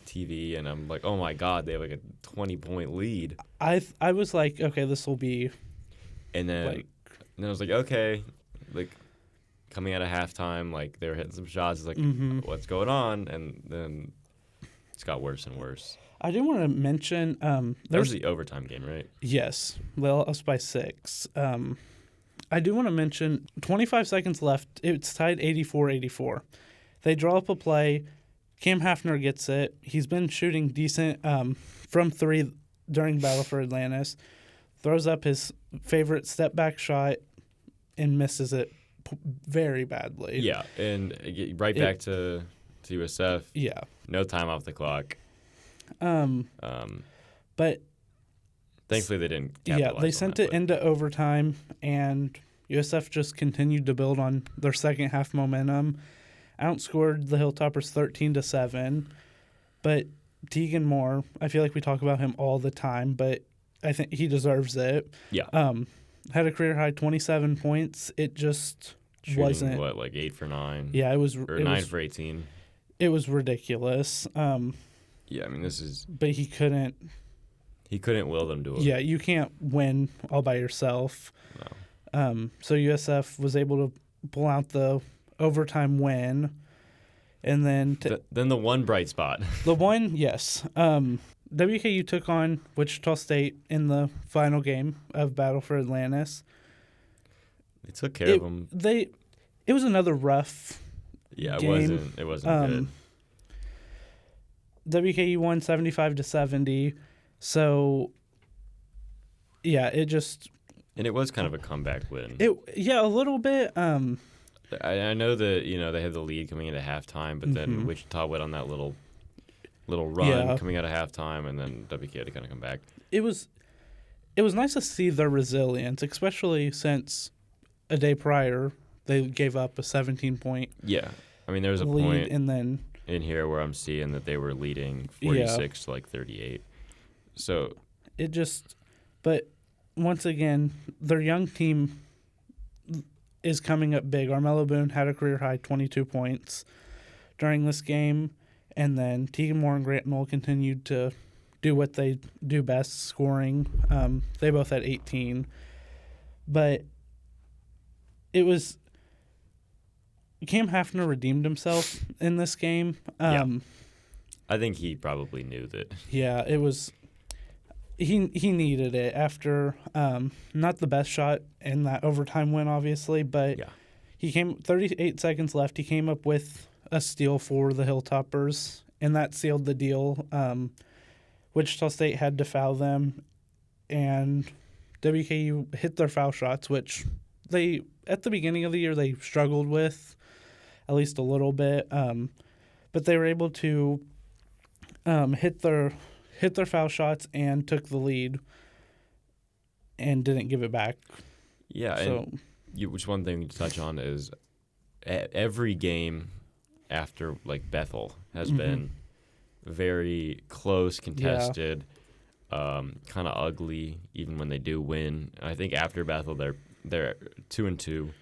TV and I'm like, oh my god, they have like a 20-point lead. I was like, okay, this will be. And then I was like, okay, like coming out of halftime, like they were hitting some shots. It's like, what's going on? And then it's got worse and worse. I do want to mention that was the overtime game, right? Yes. Well, us by 6. I do want to mention 25 seconds left. It's tied 84-84. They draw up a play. Cam Hafner gets it. He's been shooting decent from 3 during Battle for Atlantis. Throws up his favorite step-back shot and misses it very badly. Yeah, and back to USF. Yeah. No time off the clock. But thankfully they didn't capitalize on they sent it into overtime, and USF just continued to build on their second half momentum. Outscored the Hilltoppers 13-7. But Tegan Moore, I feel like we talk about him all the time, but I think he deserves it. Yeah. Had a career high 27 points. It just wasn't. What, like 8 for 9? Yeah, it was. Or 9 for 18. It was ridiculous. Yeah, I mean, this is. But he couldn't. He couldn't will them to it. Yeah, you can't win all by yourself. No. So USF was able to pull out the overtime win, and then then the one bright spot. The one, yes. WKU took on Wichita State in the final game of Battle for Atlantis. They took care of them. It was another rough. Yeah, game. It wasn't good. WKU won 75-70. So, yeah, it just. And it was kind of a comeback win. A little bit. I know that they had the lead coming into halftime, but then Wichita went on that little run coming out of halftime, and then WKU had to kind of come back. It was it was nice to see their resilience, especially since a day prior they gave up a 17-point Yeah. I mean, there was a lead, point and then in here where I'm seeing that they were leading 46 to 38. So it just, but once again, their young team is coming up big. Armello Boone had a career high 22 points during this game, and then Tegan Moore and Grant Knoll continued to do what they do best, scoring. They both had 18, but it was Cam Hafner redeemed himself in this game. I think he probably knew that. Yeah, it was. He needed it after not the best shot in that overtime win, obviously, but he came 38 seconds left. He came up with a steal for the Hilltoppers, and that sealed the deal. Wichita State had to foul them, and WKU hit their foul shots, which they at the beginning of the year they struggled with, at least a little bit, but they were able to hit their foul shots and took the lead and didn't give it back. Yeah, so, and which one thing to touch on is every game after like Bethel has been very close, contested, kind of ugly. Even when they do win, I think after Bethel they're 2-2.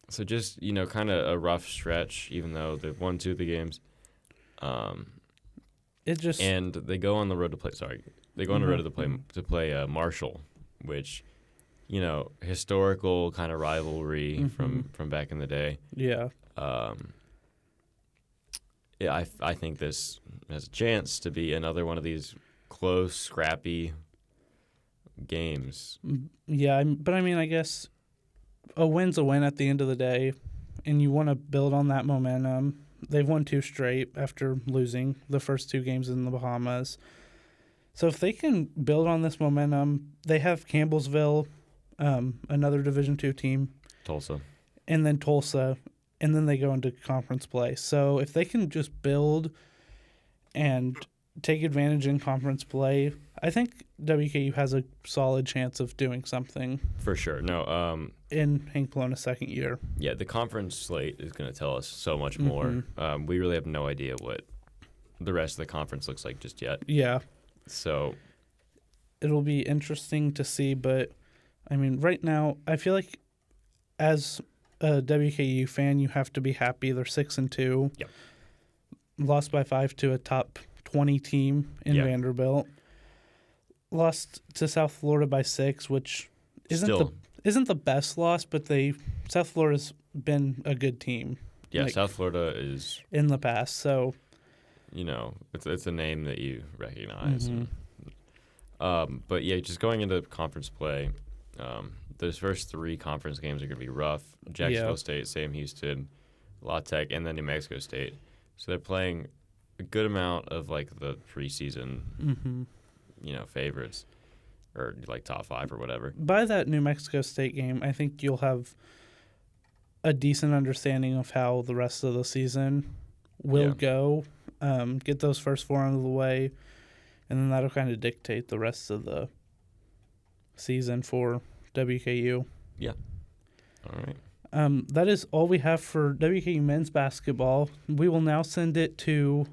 So just kind of a rough stretch, even though they've won 2 of the games. And they go on the road to play. They go on the road to play Marshall, which, historical kind of rivalry from back in the day. Yeah. I think this has a chance to be another one of these close, scrappy games. Yeah, but I mean, I guess a win's a win at the end of the day, and you want to build on that momentum. They've won 2 straight after losing the first 2 games in the Bahamas. So if they can build on this momentum, they have Campbellsville, another Division II team. Tulsa. And then Tulsa, and then they go into conference play. So if they can just build and take advantage in conference play, I think WKU has a solid chance of doing something. For sure. No. In Hank Palona's second year. Yeah, the conference slate is going to tell us so much more. We really have no idea what the rest of the conference looks like just yet. Yeah. So it'll be interesting to see, but I mean, right now, I feel like as a WKU fan, you have to be happy. They're 6-2. Yep. Lost by 5 to a top 20 team in Vanderbilt. Lost to South Florida by 6, which isn't the best loss, but South Florida's been a good team. Yeah, South Florida is in the past, so it's a name that you recognize. But yeah, just going into conference play, those first 3 conference games are going to be rough. Jacksonville State, Sam Houston, La Tech, and then New Mexico State. So they're playing a good amount of like the preseason, favorites, or like top 5 or whatever. By that New Mexico State game, I think you'll have a decent understanding of how the rest of the season will go. Get those first 4 out of the way, and then that'll kind of dictate the rest of the season for WKU. Yeah. All right. That is all we have for WKU men's basketball. We will now send it to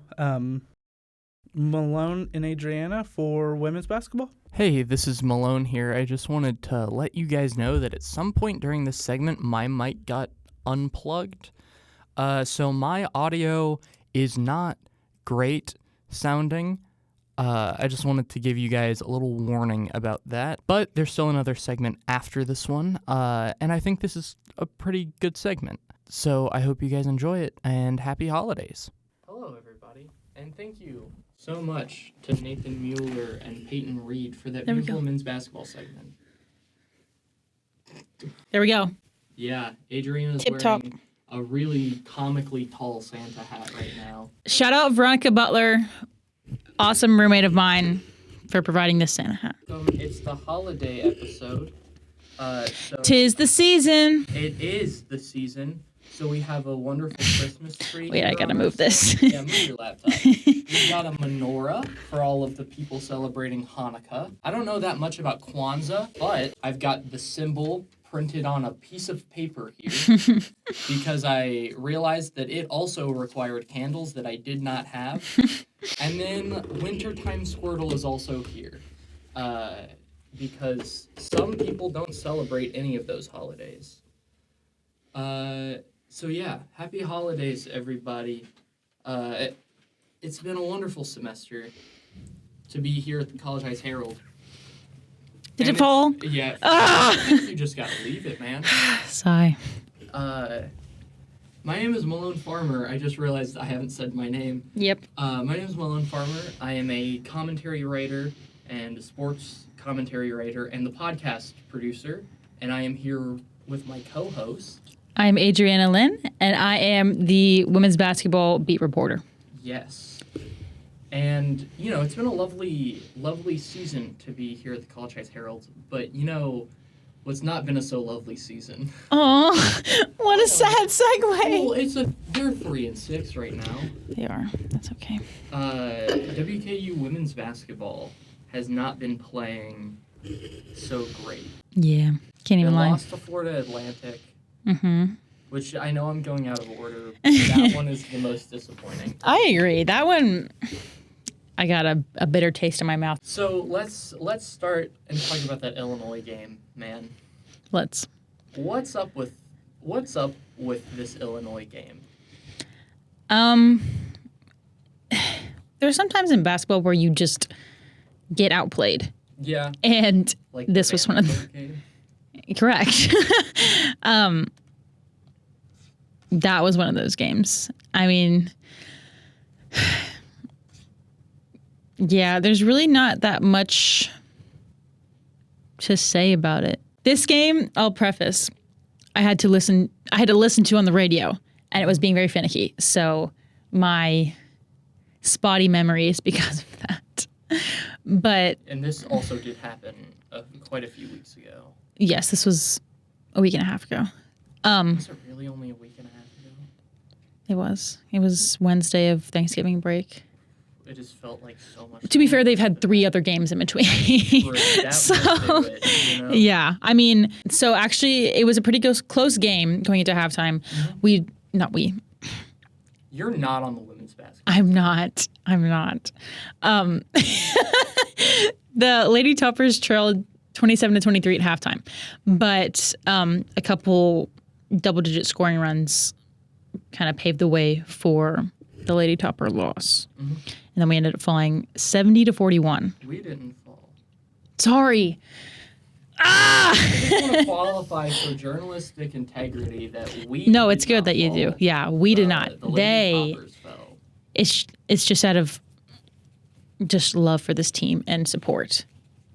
Malone and Adrianna for women's basketball. Hey, this is Malone here. I just wanted to let you guys know that at some point during this segment, my mic got unplugged. So my audio is not great sounding. I just wanted to give you guys a little warning about that. But there's still another segment after this one, and I think this is a pretty good segment. So I hope you guys enjoy it, and happy holidays. Hello, everybody, and thank you so much to Nathan Mueller and Peyton Reid for that beautiful men's basketball segment. There we go. Yeah, Adrianna's wearing a really comically tall Santa hat right now. Shout out Veronica Butler, awesome roommate of mine, for providing this Santa hat. It's the holiday episode. So 'Tis the season. It is the season. So we have a wonderful Christmas tree. Wait, I gotta move this. Yeah, move your laptop. We We've got a menorah for all of the people celebrating Hanukkah. I don't know that much about Kwanzaa, but I've got the symbol printed on a piece of paper here because I realized that it also required candles that I did not have. And then Wintertime Squirtle is also here because some people don't celebrate any of those holidays. So yeah, happy holidays, everybody. It's been a wonderful semester to be here at the College Heights Herald. Did it fall? Yeah. You just gotta leave it, man. Sigh. My name is Malone Farmer. I just realized I haven't said my name. Yep. My name is Malone Farmer. I am a commentary writer and a sports commentary writer and the podcast producer. And I am here with my co-host. I'm Adrianna Lein, and I am the women's basketball beat reporter. Yes. And, you know, it's been a lovely, lovely season to be here at the College Heights Herald. But, you know, what's not been a so lovely season. Oh, what a sad segue. Well, they're 3-6 right now. They are. That's okay. WKU women's basketball has not been playing so great. Yeah. Can't even They lie. lost to Florida Atlantic, which I know I'm going out of order. But that one is the most disappointing. I agree. That one, I got a bitter taste in my mouth. So let's start and talk about that Illinois game, man. Let's. What's up with this Illinois game? There's sometimes in basketball where you just get outplayed. Yeah. And Like this was one of the... game. Correct. That was one of those games. I mean, yeah, there's really not that much to say about it. This game, I'll preface, I had to listen to on the radio, and it was being very finicky. So my spotty memories because of that. But And this also did happen quite a few weeks ago. yes, this was a week and a half ago. Was it really only a week and a half ago? It was. It was Wednesday of Thanksgiving break. It just felt like so much. To be fair, they've had 3 other games in between. Yeah. I mean, so actually, it was a pretty close game going into halftime. You're not on the women's basketball. I'm not. The Lady Toppers trailed 27-23 at halftime, but a couple double-digit scoring runs kind of paved the way for the Lady Topper loss. And then we ended up falling 70-41. We didn't fall. Sorry. I just want to qualify for journalistic integrity that we. No, it's did good not that you fall. do. Yeah, we did not. The Lady Toppers fell. It's just out of just love for this team and support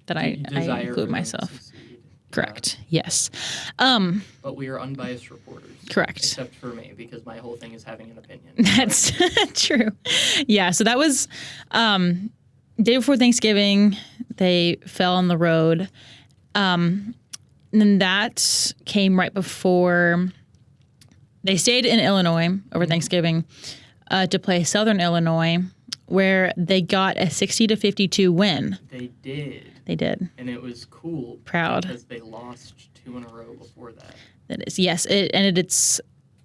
that I Desire include for them to myself. succeed. Correct. Yes. But we are unbiased reporters. Correct. Except for me, because my whole thing is having an opinion. That's true. Yeah. So that was day before Thanksgiving. They fell on the road. And then that came right before they stayed in Illinois over Thanksgiving to play Southern Illinois, where they got a 60-52 win. They did. They did. And it was cool. Proud. Because they lost 2 in a row before that. That is, yes. It ended its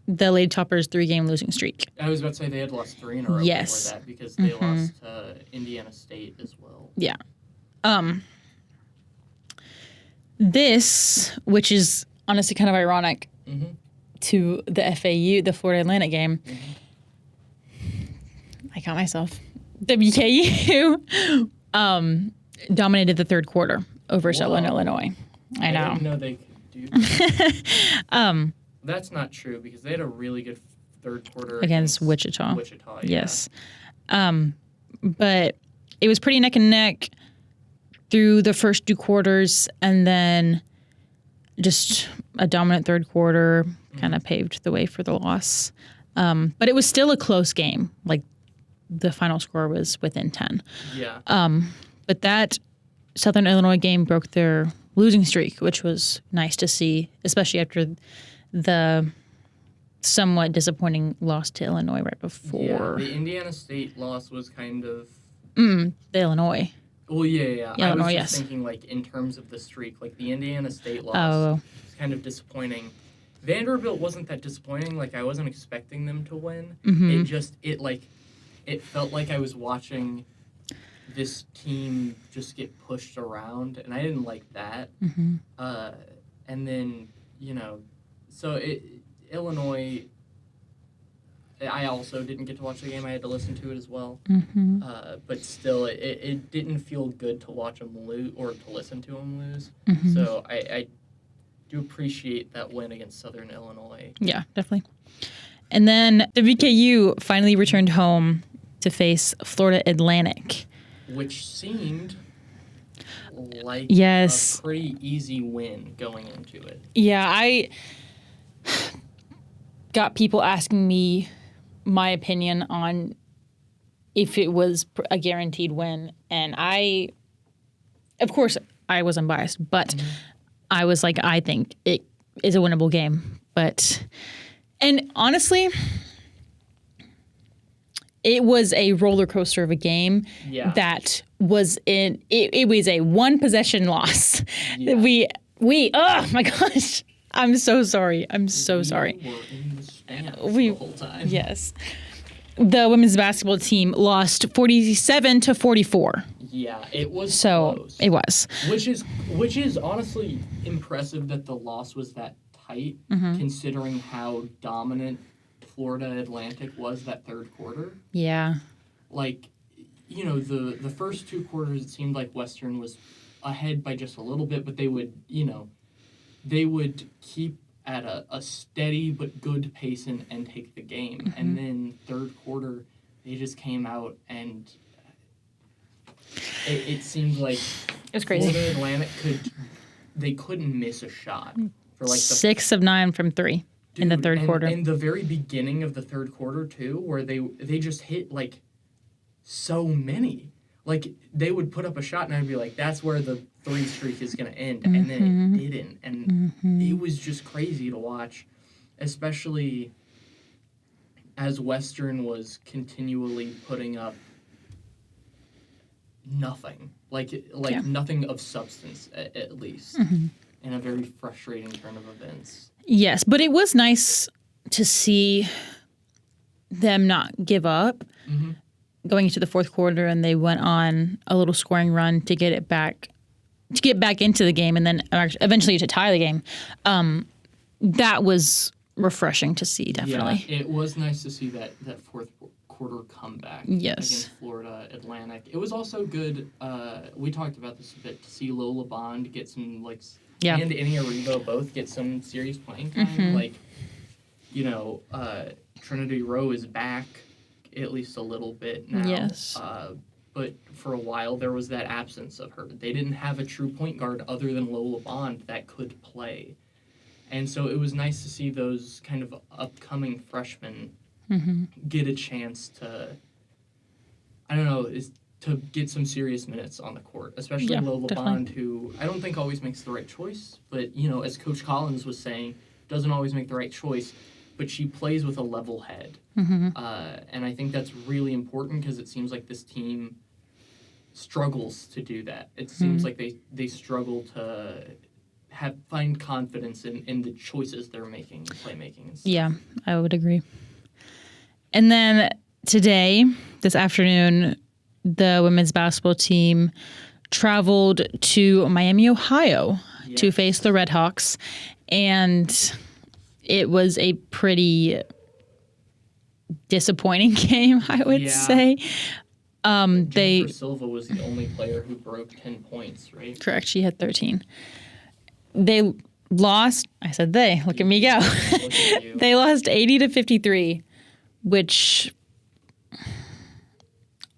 the Lady Toppers 3-game losing streak. I was about to say they had lost 3 in a row Yes. before that because they lost Indiana State as well. Yeah. This, which is honestly kind of ironic to the FAU, the Florida Atlantic game, I got myself. WKU dominated the third quarter over Southern Illinois. I know. didn't know they could do that. That's not true because they had a really good third quarter Against Wichita. Wichita, yeah. Yes. But it was pretty neck and neck through the first 2 quarters, and then just a dominant third quarter kind of paved the way for the loss. But it was still a close game. Like, the final score was within 10. Yeah. But that Southern Illinois game broke their losing streak, which was nice to see, especially after the somewhat disappointing loss to Illinois right before. Yeah, the Indiana State loss was kind of... The Illinois. Well, yeah. Yeah, I was Illinois, just yes. thinking, like, in terms of the streak, like, the Indiana State loss Oh. was kind of disappointing. Vanderbilt wasn't that disappointing. Like, I wasn't expecting them to win. It felt like I was watching this team just get pushed around, and I didn't like that. And then, Illinois, I also didn't get to watch the game. I had to listen to it as well. But still, it didn't feel good to watch them lose or to listen to them lose. So I do appreciate that win against Southern Illinois. Yeah, definitely. And then the WKU finally returned home to face Florida Atlantic. Which seemed like Yes. a pretty easy win going into it. Yeah, I got people asking me my opinion on if it was a guaranteed win. And of course, I was unbiased, but I was like, I think it is a winnable game. And honestly, it was a roller coaster of a game that was it was a one possession loss. Yeah. We oh my gosh. I'm so sorry. I'm so sorry. We were in the stands We- the whole time. Yes. The women's basketball team lost 47-44. Yeah, it was So close. it was. Which is honestly impressive that the loss was that tight, considering how dominant Florida Atlantic was that third quarter. Yeah. Like, the first two quarters, it seemed like Western was ahead by just a little bit, but they would keep at a steady but good pace and take the game. And then third quarter, they just came out and it seemed like It was crazy. Florida Atlantic couldn't miss a shot for like the 6 of 9 from 3 in the third quarter. In the very beginning of the third quarter too, where they just hit like so many. Like they would put up a shot and I'd be like, that's where the 3 streak is gonna end. And then it didn't. And it was just crazy to watch, especially as Western was continually putting up nothing. Nothing of substance at least. In a very frustrating turn of events. Yes, but it was nice to see them not give up going into the fourth quarter, and they went on a little scoring run to get back into the game, and then eventually to tie the game. That was refreshing to see, definitely. Yeah, it was nice to see that fourth quarter comeback against Florida Atlantic. It was also good. We talked about this a bit, to see Lola Bond get some and Annie Arrivo both get some serious playing time. Trinity Rowe is back at least a little bit now. Yes. But for a while there was that absence of her. They didn't have a true point guard other than Lola Bond that could play. And so it was nice to see those kind of upcoming freshmen get a chance to, to get some serious minutes on the court, especially Lola Bond, who I don't think always makes the right choice, but, as Coach Collins was saying, doesn't always make the right choice, but she plays with a level head. And I think that's really important because it seems like this team struggles to do that. It seems like they struggle to find confidence in the choices they're making, playmaking and stuff. Yeah, I would agree. And then this afternoon, the women's basketball team traveled to Miami, Ohio to face the Redhawks. And it was a pretty disappointing game, I would say. Jennifer Silva was the only player who broke 10 points, right? Correct. She had 13. They lost. I said they. Look at me go. Look at you. They lost 80-53, which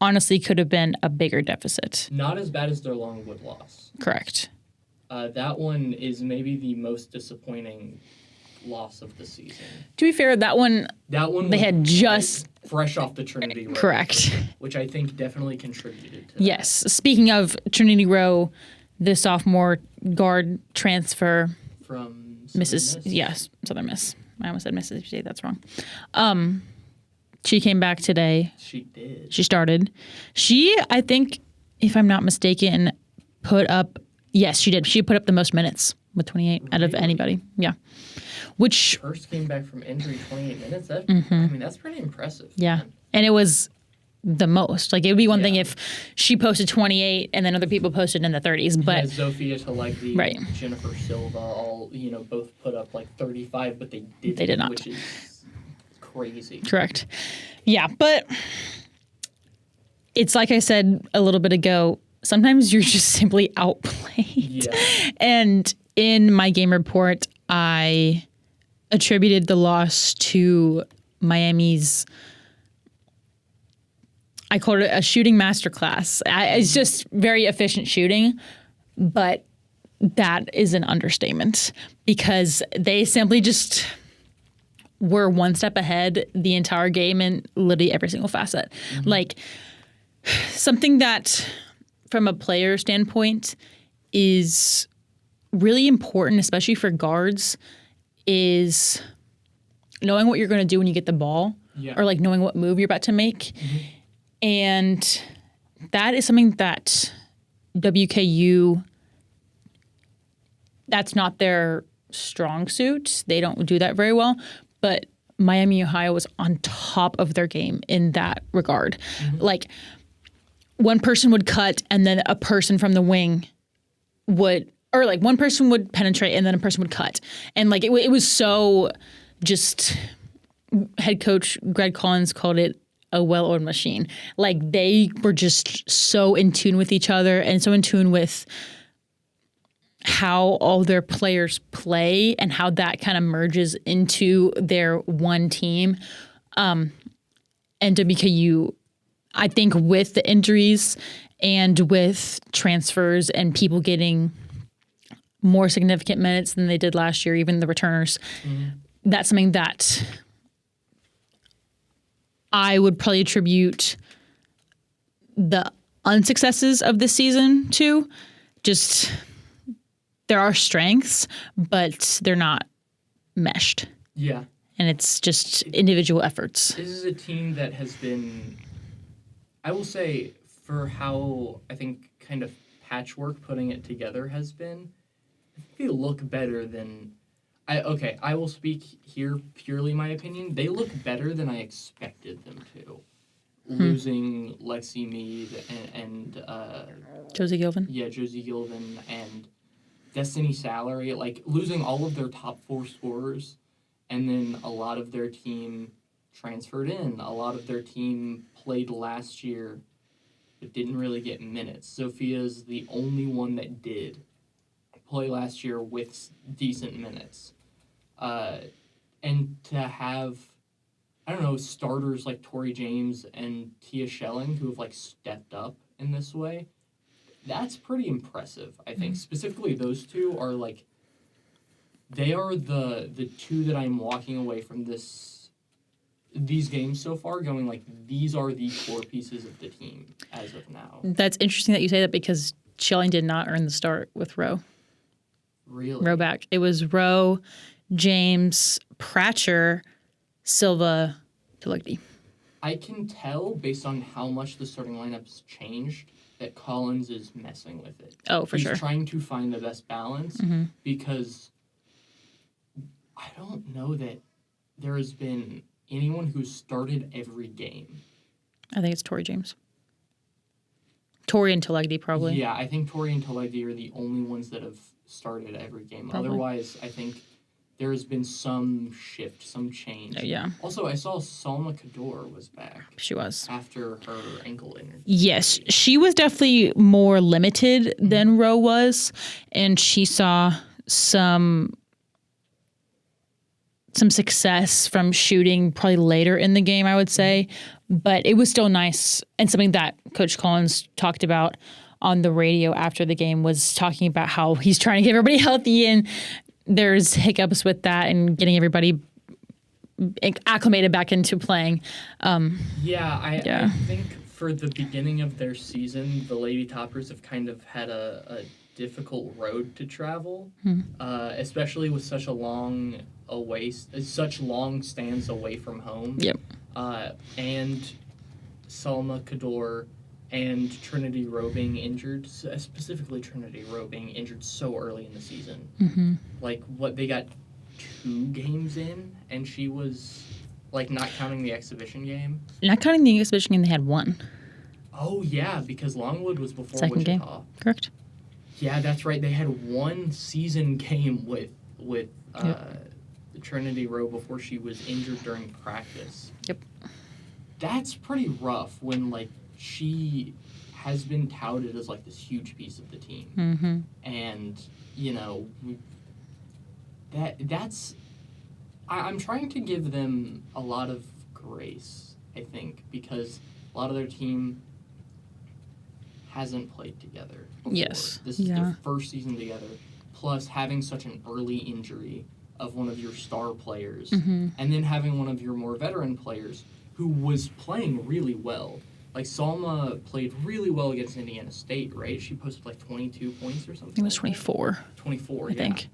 honestly could have been a bigger deficit. Not as bad as their Longwood loss. Correct. That one is maybe the most disappointing loss of the season. To be fair, that one They had just fresh off the Trinity Row. correct. Which I think definitely contributed to that. Yes. Speaking of Trinity Row, the sophomore guard transfer, From Southern Miss. I almost said Mississippi State. That's wrong. She came back today. She did. She started. She, I think, if I'm not mistaken, put up. Yes, she did. She put up the most minutes with 28 out of anybody. Yeah. Which first came back from injury 28 minutes. I mean, that's pretty impressive. Yeah. And it was the most. Like, it would be one thing if she posted 28 and then other people posted in the 30s. But Zofia Talegdi, Jennifer Silva, all, both put up like 35, but they did not. Which is crazy. Correct. Yeah. But it's like I said a little bit ago, sometimes you're just simply outplayed. Yeah. And in my game report, I attributed the loss to Miami's, I called it a shooting masterclass. It's just very efficient shooting, but that is an understatement because they simply just were one step ahead the entire game in literally every single facet. Like, something that from a player standpoint is really important, especially for guards, is knowing what you're going to do when you get the ball or like knowing what move you're about to make. And that is something that WKU, that's not their strong suit. They don't do that very well. But Miami, Ohio was on top of their game in that regard. Like, one person would cut and then a person from the wing would, or like one person would penetrate and then a person would cut. And like, it was so just, head coach Greg Collins called it a well-oiled machine. Like, they were just so in tune with each other and so in tune with how all their players play and how that kind of merges into their one team. And WKU, I think with the injuries and with transfers and people getting more significant minutes than they did last year, even the returners, that's something that I would probably attribute the unsuccesses of this season to. Just, there are strengths, but they're not meshed. Yeah. And it's just individual efforts. This is a team that has been, I will say, for how I think kind of patchwork putting it together has been, I think they look better than, I will speak here purely my opinion. They look better than I expected them to. Losing Lexi Mead and Josie Gilvin. Yeah, Josie Gilvin and Destiny Salary. Like, losing all of their top 4 scorers, and then a lot of their team transferred in. A lot of their team played last year but didn't really get minutes. Sophia's the only one that did play last year with decent minutes. And to have, I don't know, starters like Tori James and Tia Schelling who have, like, stepped up in this way, that's pretty impressive, I think. Specifically, those two are, like, they are the two that I'm walking away from these games so far going, like, these are the core pieces of the team as of now. That's interesting that you say that because Schelling did not earn the start with Rowe. Really? Rowe back. It was Rowe, James, Pratcher, Silva, Talegdi. I can tell, based on how much the starting lineup's changed, that Collins is messing with it. Oh, for sure. He's trying to find the best balance because I don't know that there has been anyone who's started every game. I think it's Tori James. Tori and Talegdi, probably. Yeah, I think Tori and Talegdi are the only ones that have started every game. Probably. Otherwise, I think there has been some shift, some change. Yeah. Also, I saw Salma Kador was back. She was. After her ankle injury. Yes, she was definitely more limited than Rowe was, and she saw some success from shooting probably later in the game, I would say. But it was still nice, and something that Coach Collins talked about on the radio after the game was talking about how he's trying to get everybody healthy, and there's hiccups with that and getting everybody acclimated back into playing. I think for the beginning of their season, the Lady Toppers have kind of had a difficult road to travel, especially with such long stands away from home. Yep. And Salma Kador and Trinity Rowe being injured, specifically Trinity Rowe being injured so early in the season. Mm-hmm. Like, they got 2 games in, and she was, like, not counting the exhibition game. Not counting the exhibition game, they had 1. Oh, yeah, because Longwood was before Second Wichita. game, correct. Yeah, that's right. They had 1 season game with Trinity Rowe before she was injured during practice. Yep. That's pretty rough when, like, she has been touted as, like, this huge piece of the team. Mm-hmm. And, that's... I'm trying to give them a lot of grace, I think, because a lot of their team hasn't played together before. Yes. This is their first season together, plus having such an early injury of one of your star players, and then having one of your more veteran players who was playing really well. Like, Salma played really well against Indiana State, right? She posted, like, 22 points or something. I think it was 24. 24, I think.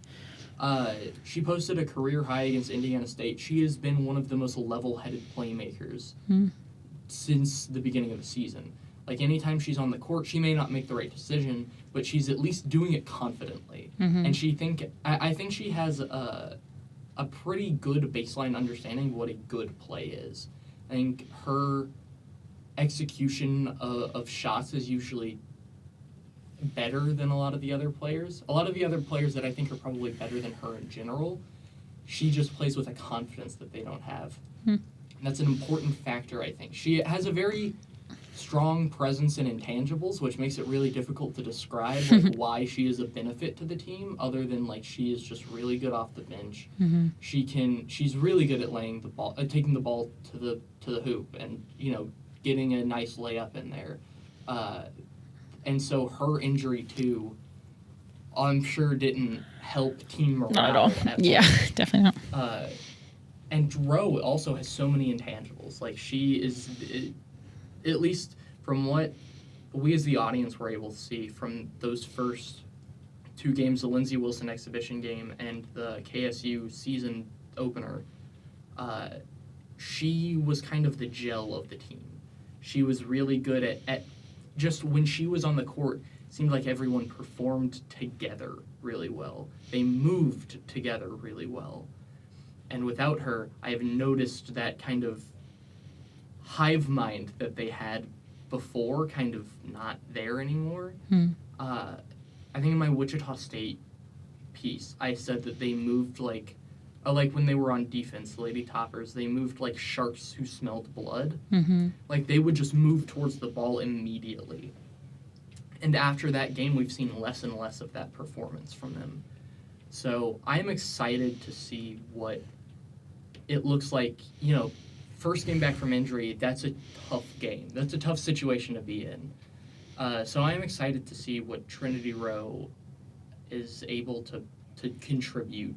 She posted a career high against Indiana State. She has been one of the most level-headed playmakers since the beginning of the season. Like, anytime she's on the court, she may not make the right decision, but she's at least doing it confidently. And I think she has a pretty good baseline understanding of what a good play is. I think her execution of shots is usually better than a lot of the other players. A lot of the other players that I think are probably better than her in general, she just plays with a confidence that they don't have. And that's an important factor, I think. She has a very strong presence in intangibles, which makes it really difficult to describe like, why she is a benefit to the team, other than like she is just really good off the bench. She's really good at laying the ball, taking the ball to the hoop, and getting a nice layup in there. And so her injury too, I'm sure didn't help team morale Not at all. Yeah, definitely not. And Rowe also has so many intangibles. Like, she is, at least from what we as the audience were able to see from those first 2 games, the Lindsey Wilson exhibition game and the KSU season opener, she was kind of the gel of the team. She was really good at just when she was on the court, it seemed like everyone performed together really well. They moved together really well. And without her, I have noticed that kind of hive mind that they had before kind of not there anymore. I think in my Wichita State piece, I said that they moved like when they were on defense, the Lady Toppers, they moved like sharks who smelled blood. Like, they would just move towards the ball immediately. And after that game, we've seen less and less of that performance from them. So I'm excited to see what it looks like. First game back from injury, that's a tough game. That's a tough situation to be in. So I'm excited to see what Trinity Rowe is able to contribute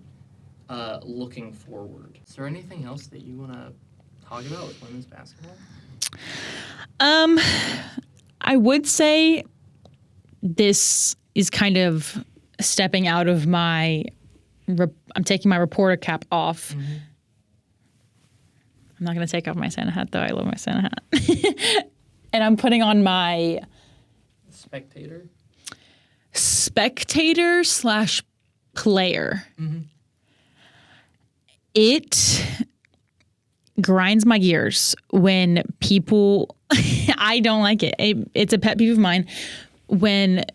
looking forward. Is there anything else that you want to talk about with women's basketball? I would say this is kind of stepping out of my... I'm taking my reporter cap off. I'm not going to take off my Santa hat, though. I love my Santa hat. And I'm putting on my... Spectator/player. It grinds my gears when people... I don't like it. It's a pet peeve of mine when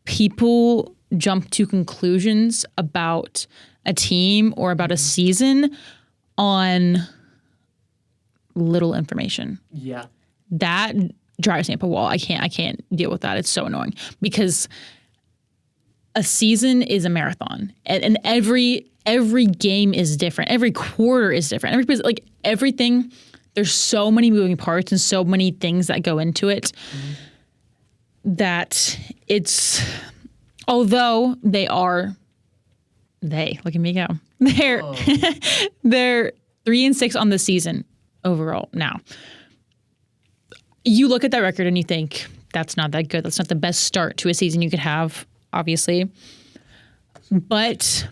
people jump to conclusions about a team or about a season on little information. Yeah. That drives me up a wall. I can't deal with that. It's so annoying because a season is a marathon, and every game is different. Every quarter is different. Everything. There's so many moving parts and so many things that go into it that it's. Although they look at me go. They're 3-6 on the season overall now. you look at that record and you think, that's not that good. That's not the best start to a season you could have, obviously. But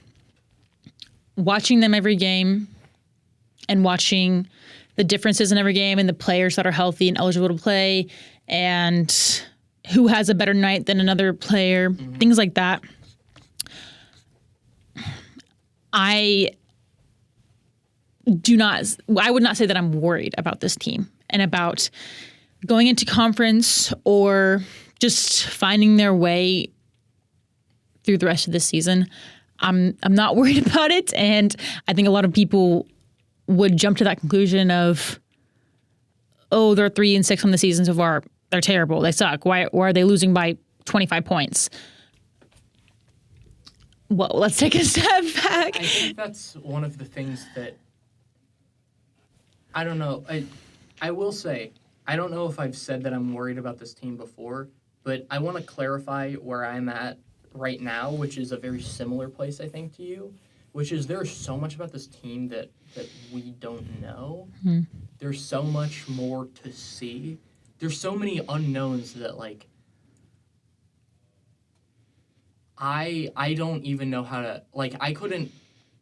watching them every game and watching the differences in every game and the players that are healthy and eligible to play and who has a better night than another player, things like that. I would not say that I'm worried about this team and about going into conference or just finding their way through the rest of this season. I'm not worried about it, and I think a lot of people would jump to that conclusion of, oh, they're 3-6 on the season so far. They're terrible. They suck. Why are they losing by 25 points? Well, let's take a step back. I think that's one of the things that, I don't know. I will say, I don't know if I've said that I'm worried about this team before, but I want to clarify where I'm at right now, which is a very similar place, I think, to you, which is there's so much about this team that we don't know. There's so much more to see. There's so many unknowns that, like, I don't even know how to, like, I couldn't,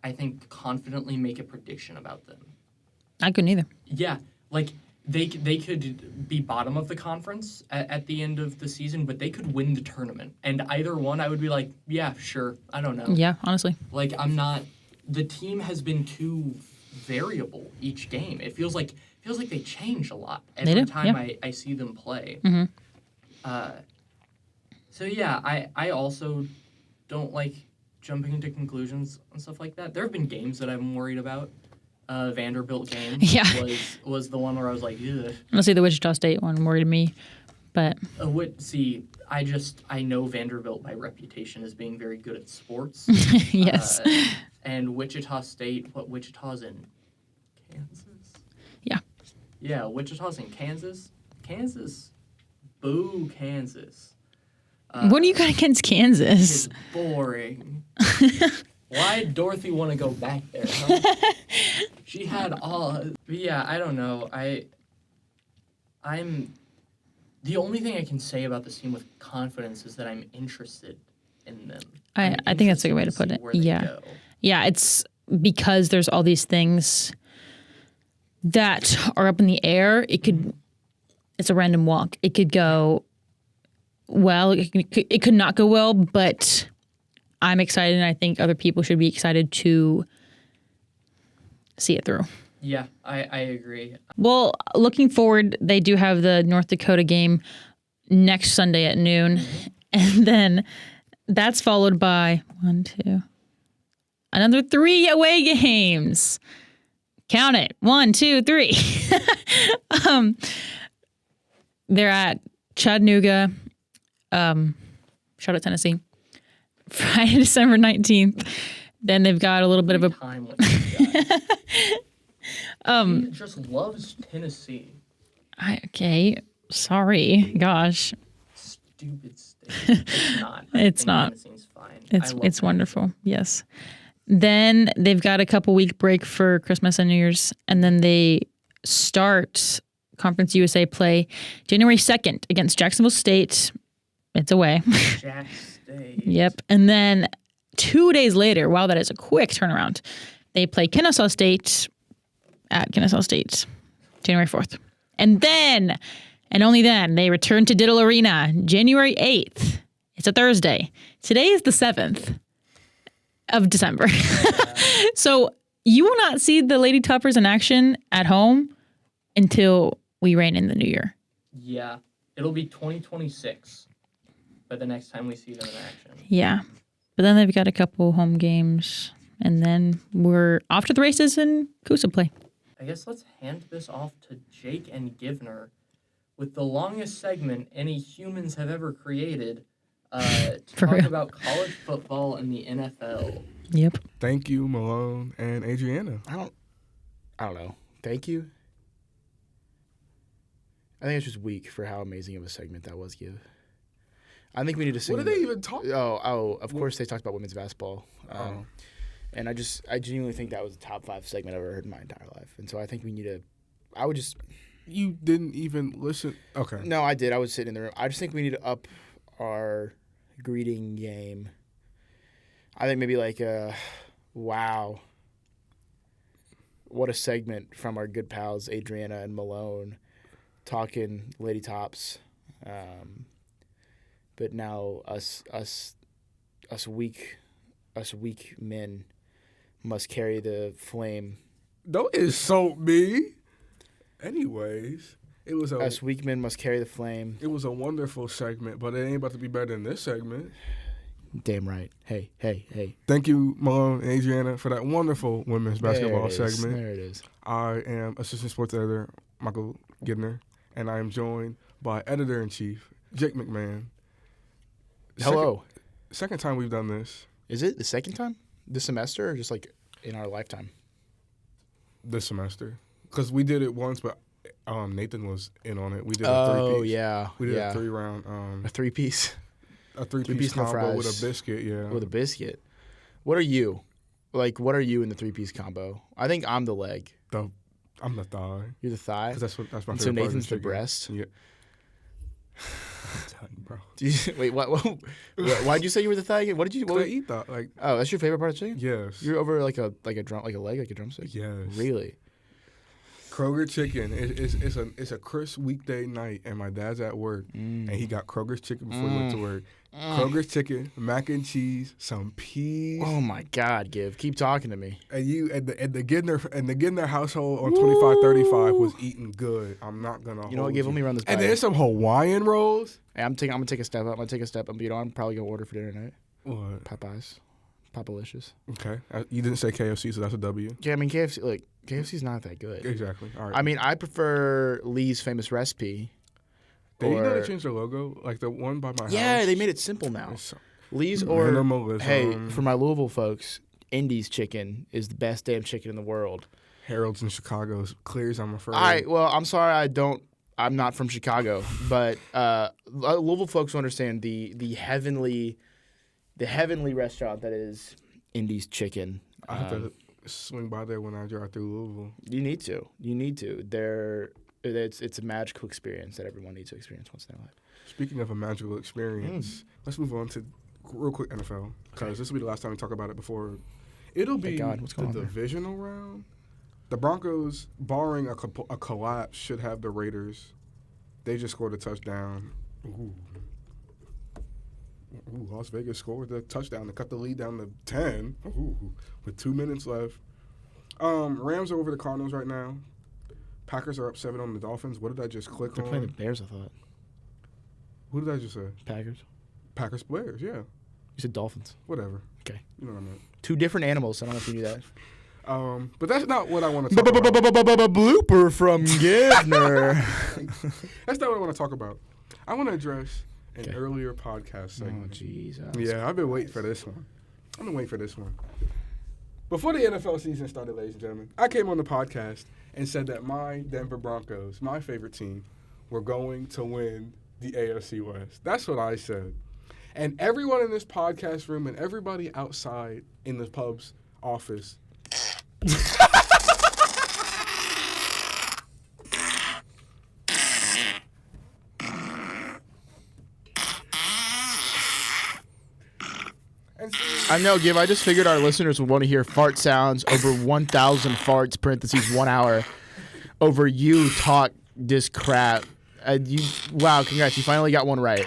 I think, confidently make a prediction about them. I couldn't either. Yeah, like, they could be bottom of the conference at the end of the season, but they could win the tournament. And either one, I would be like, yeah, sure, I don't know. Yeah, honestly. Like, I'm not, the team has been too variable each game. It feels like they change a lot every time I see them play. So yeah, I also don't like jumping into conclusions and stuff like that. There have been games that I'm worried about. Vanderbilt game was the one where I was like, ugh. Honestly, the Wichita State one worried me, but I know Vanderbilt by reputation as being very good at sports. yes. And Wichita State, Wichita's in Kansas? Yeah. Yeah, Wichita's in Kansas. Boo, Kansas. What do you got against Kansas? It's boring. Why'd Dorothy want to go back there? Huh? She had all. But yeah, I don't know. I'm. The only thing I can say about this team with confidence is that I'm interested in them. I think that's a good way to put it. Yeah. Yeah, it's because there's all these things that are up in the air. It's a random walk. It could go well. It could not go well, but I'm excited, and I think other people should be excited to see it through. Yeah, I agree. Well, looking forward, they do have the North Dakota game next Sunday at noon, and then that's followed by another 3 away games. Count it. 1, 2, 3. They're at Chattanooga, Charlotte, Tennessee, Friday, December 19th. Then they've got a little bit of a time with these guys. He just loves Tennessee. Okay, sorry. Gosh. Stupid state. It's not. It's not. Tennessee's fine. It's wonderful. Yes. Then they've got a couple week break for Christmas and New Year's, and then they start Conference USA play January 2nd against Jacksonville State. It's away. Jax State. Yep. And then 2 days later, wow, that is a quick turnaround, they play Kennesaw State at Kennesaw State, January 4th. And then, and only then, they return to Diddle Arena, January 8th. It's a Thursday. Today is the 7th of December. So you will not see the Lady Toppers in action at home until we reign in the new year. Yeah. It'll be 2026 by the next time we see them in action. Yeah. But then they've got a couple home games, and then we're off to the races in Coosa play. I guess let's hand this off to Jake and Givner with the longest segment any humans have ever created to talk about college football and the NFL. Yep. Thank you, Malone and Adrianna. I don't know. Thank you. I think it's just weak for how amazing of a segment that was, Give. I think we need to sing. What did they even talk about? Of course they talked about women's basketball. And I genuinely think that was the top 5 segment I've ever heard in my entire life. And so I think we need to, You didn't even listen. Okay. No, I did. I was sitting in the room. I just think we need to up our greeting game. I think maybe like wow. What a segment from our good pals Adrianna and Malone talking Lady Tops. But now us weak men must carry the flame. Don't insult me. Anyways, us weak men must carry the flame. It was a wonderful segment, but it ain't about to be better than this segment. Damn right. Hey. Thank you, Malone and Adrianna, for that wonderful women's basketball segment. There it is. I am Assistant Sports Editor Michael Givner, and I am joined by Editor-in-Chief Jake McMahon. Hello. Second time we've done this. Is it the second time this semester or just like in our lifetime? This semester. Because we did it once, but Nathan was in on it. We did a three-piece. Oh, yeah. We did a three-round. A three-piece? A three-piece combo no with a biscuit, yeah. With a biscuit. What are you? Like, what are you in the three-piece combo? I think I'm the leg. I'm the thigh. You're the thigh? Because that's my favorite so part Nathan's of the breast? Yeah. Bro. Wait, what? Why'd you say you were the thigh again? What did you? I eat that. Like, oh, that's your favorite part of chicken? yes. You're over like a drumstick. Yes. Really? Kroger chicken. It's a crisp weekday night, and my dad's at work, and he got Kroger's chicken before he went to work. Kroger's chicken, mac and cheese, some peas. Oh my God, keep talking to me. And the Givner household on 2535 was eating good. I'm not gonna. You know what? Let me run this by And you. there's some Hawaiian rolls. Hey, I'm gonna take a step up. I'm probably gonna order for dinner tonight. What? Popeyes, Popalicious. Okay. You didn't say KFC, so that's a W. Yeah, I mean KFC. Like KFC's not that good. Exactly. All right. I mean, I prefer Lee's Famous Recipe. Did you know they changed their logo? Like the one by my house? Yeah, they made it simple now. So Lee's or minimalism. Hey, for my Louisville folks, Indy's chicken is the best damn chicken in the world. Harold's in Chicago's clears, I'm afraid. All right, well, I'm sorry I'm not from Chicago, but Louisville folks will understand the heavenly restaurant that is Indy's chicken. I have to swing by there when I drive through Louisville. You need to. It's a magical experience that everyone needs to experience once in their life. Speaking of a magical experience, let's move on to real quick NFL, because this will be the last time we talk about it before. It'll be the divisional round. The Broncos, barring a collapse, should have the Raiders. They just scored a touchdown. Ooh, Las Vegas scored the touchdown to cut the lead down to 10 with 2 minutes left. Rams are over the Cardinals right now. Packers are up 7 on the Dolphins. What did I just click on? They're playing the Bears, I thought. Who did I just say? Packers, Bears, yeah. You said Dolphins. Whatever. Okay. You know what I meant. Two different animals. I don't know if you knew that. But that's not what I want to talk about. Blooper from Givner. That's not what I want to talk about. I want to address an earlier podcast segment. Oh, Jesus. Yeah, I've been waiting for this one. Before the NFL season started, ladies and gentlemen, I came on the podcast and said that my Denver Broncos, my favorite team, were going to win the AFC West. That's what I said. And everyone in this podcast room and everybody outside in the pub's office I know, I just figured our listeners would want to hear fart sounds over 1,000 farts, parentheses, 1 hour, over you talk this crap. Wow, congrats. You finally got one right.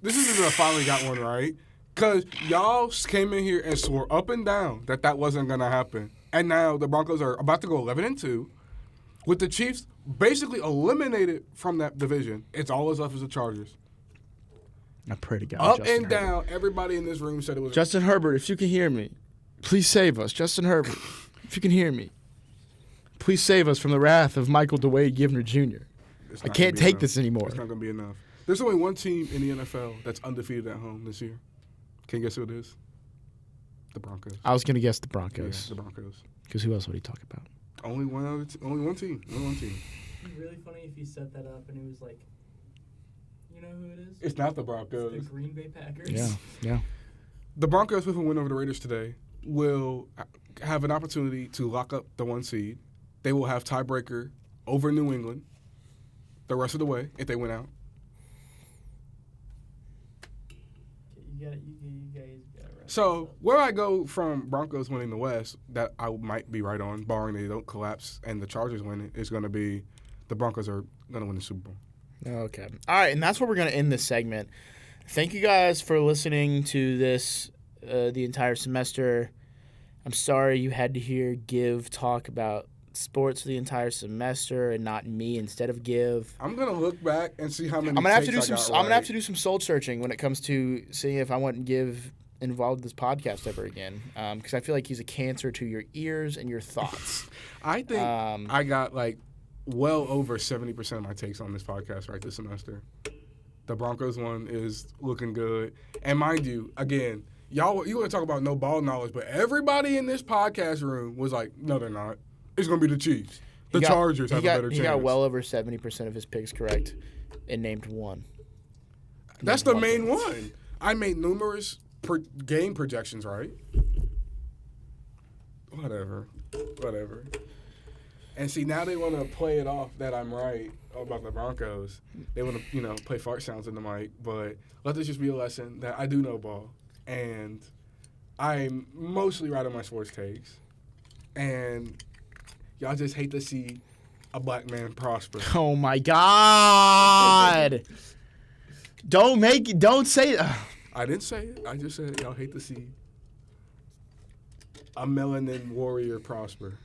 This isn't a finally got one right. Because y'all came in here and swore up and down that wasn't going to happen. And now the Broncos are about to go 11-2 with the Chiefs basically eliminated from that division. It's all that's left is the Chargers. I pray to God. Up Justin and Herbert. down, everybody in this room said it was. Justin Herbert, if you can hear me, please save us. Justin Herbert, if you can hear me, please save us from the wrath of Michael DeWade Givner Jr. I can't take this anymore. It's not going to be enough. There's only one team in the NFL that's undefeated at home this year. Can you guess who it is? The Broncos. I was going to guess the Broncos. Yeah, the Broncos. Because who else would he talk about? Only one team. Only one team. It'd be really funny if he set that up and it was like, you know who it is? It's not the Broncos. It's the Green Bay Packers. Yeah. The Broncos, with a win over the Raiders today, will have an opportunity to lock up the 1 seed. They will have tiebreaker over New England. the rest of the way if they win out. You guys got it. So where I go from Broncos winning the West, that I might be right on, barring they don't collapse and the Chargers win it, is going to be the Broncos are going to win the Super Bowl. Okay. All right, and that's where we're going to end this segment. Thank you guys for listening to this the entire semester. I'm sorry you had to hear Give talk about sports for the entire semester and not me instead of Give. I'm going to look back and see how many I'm gonna have to do some soul searching when it comes to seeing if I want Give involved in this podcast ever again, because I feel like he's a cancer to your ears and your thoughts. I think I got like well over 70% of my takes on this podcast right this semester. The Broncos one is looking good. And mind you, again, you want to talk about no ball knowledge, but everybody in this podcast room was like, no, they're not. It's going to be the Chiefs. The Chargers have a better chance. He got well over 70% of his picks correct and named one. That's the main one. I made numerous game projections right. Whatever. And see, now they want to play it off that I'm right about the Broncos. They want to, play fart sounds in the mic. But let this just be a lesson that I do know ball. And I'm mostly right on my sports takes. And y'all just hate to see a black man prosper. Oh, my God. Don't say it. I didn't say it. I just said y'all hate to see a melanin warrior prosper.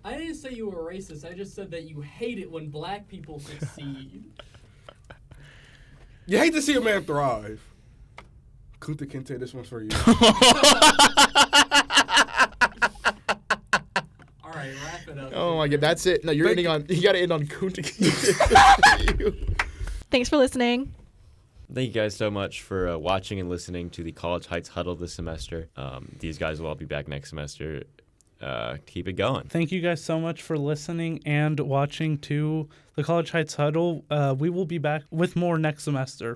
I didn't say you were racist. I just said that you hate it when black people succeed. You hate to see a man thrive. Kunta Kinte, this one's for you. All right, wrap it up. Oh my God, that's it. No, you're ending on. You got to end on Kunta Kinte. Thanks for listening. Thank you guys so much for watching and listening to the College Heights Huddle this semester. These guys will all be back next semester. Keep it going. Thank you guys so much for listening and watching to the College Heights Huddle. We will be back with more next semester.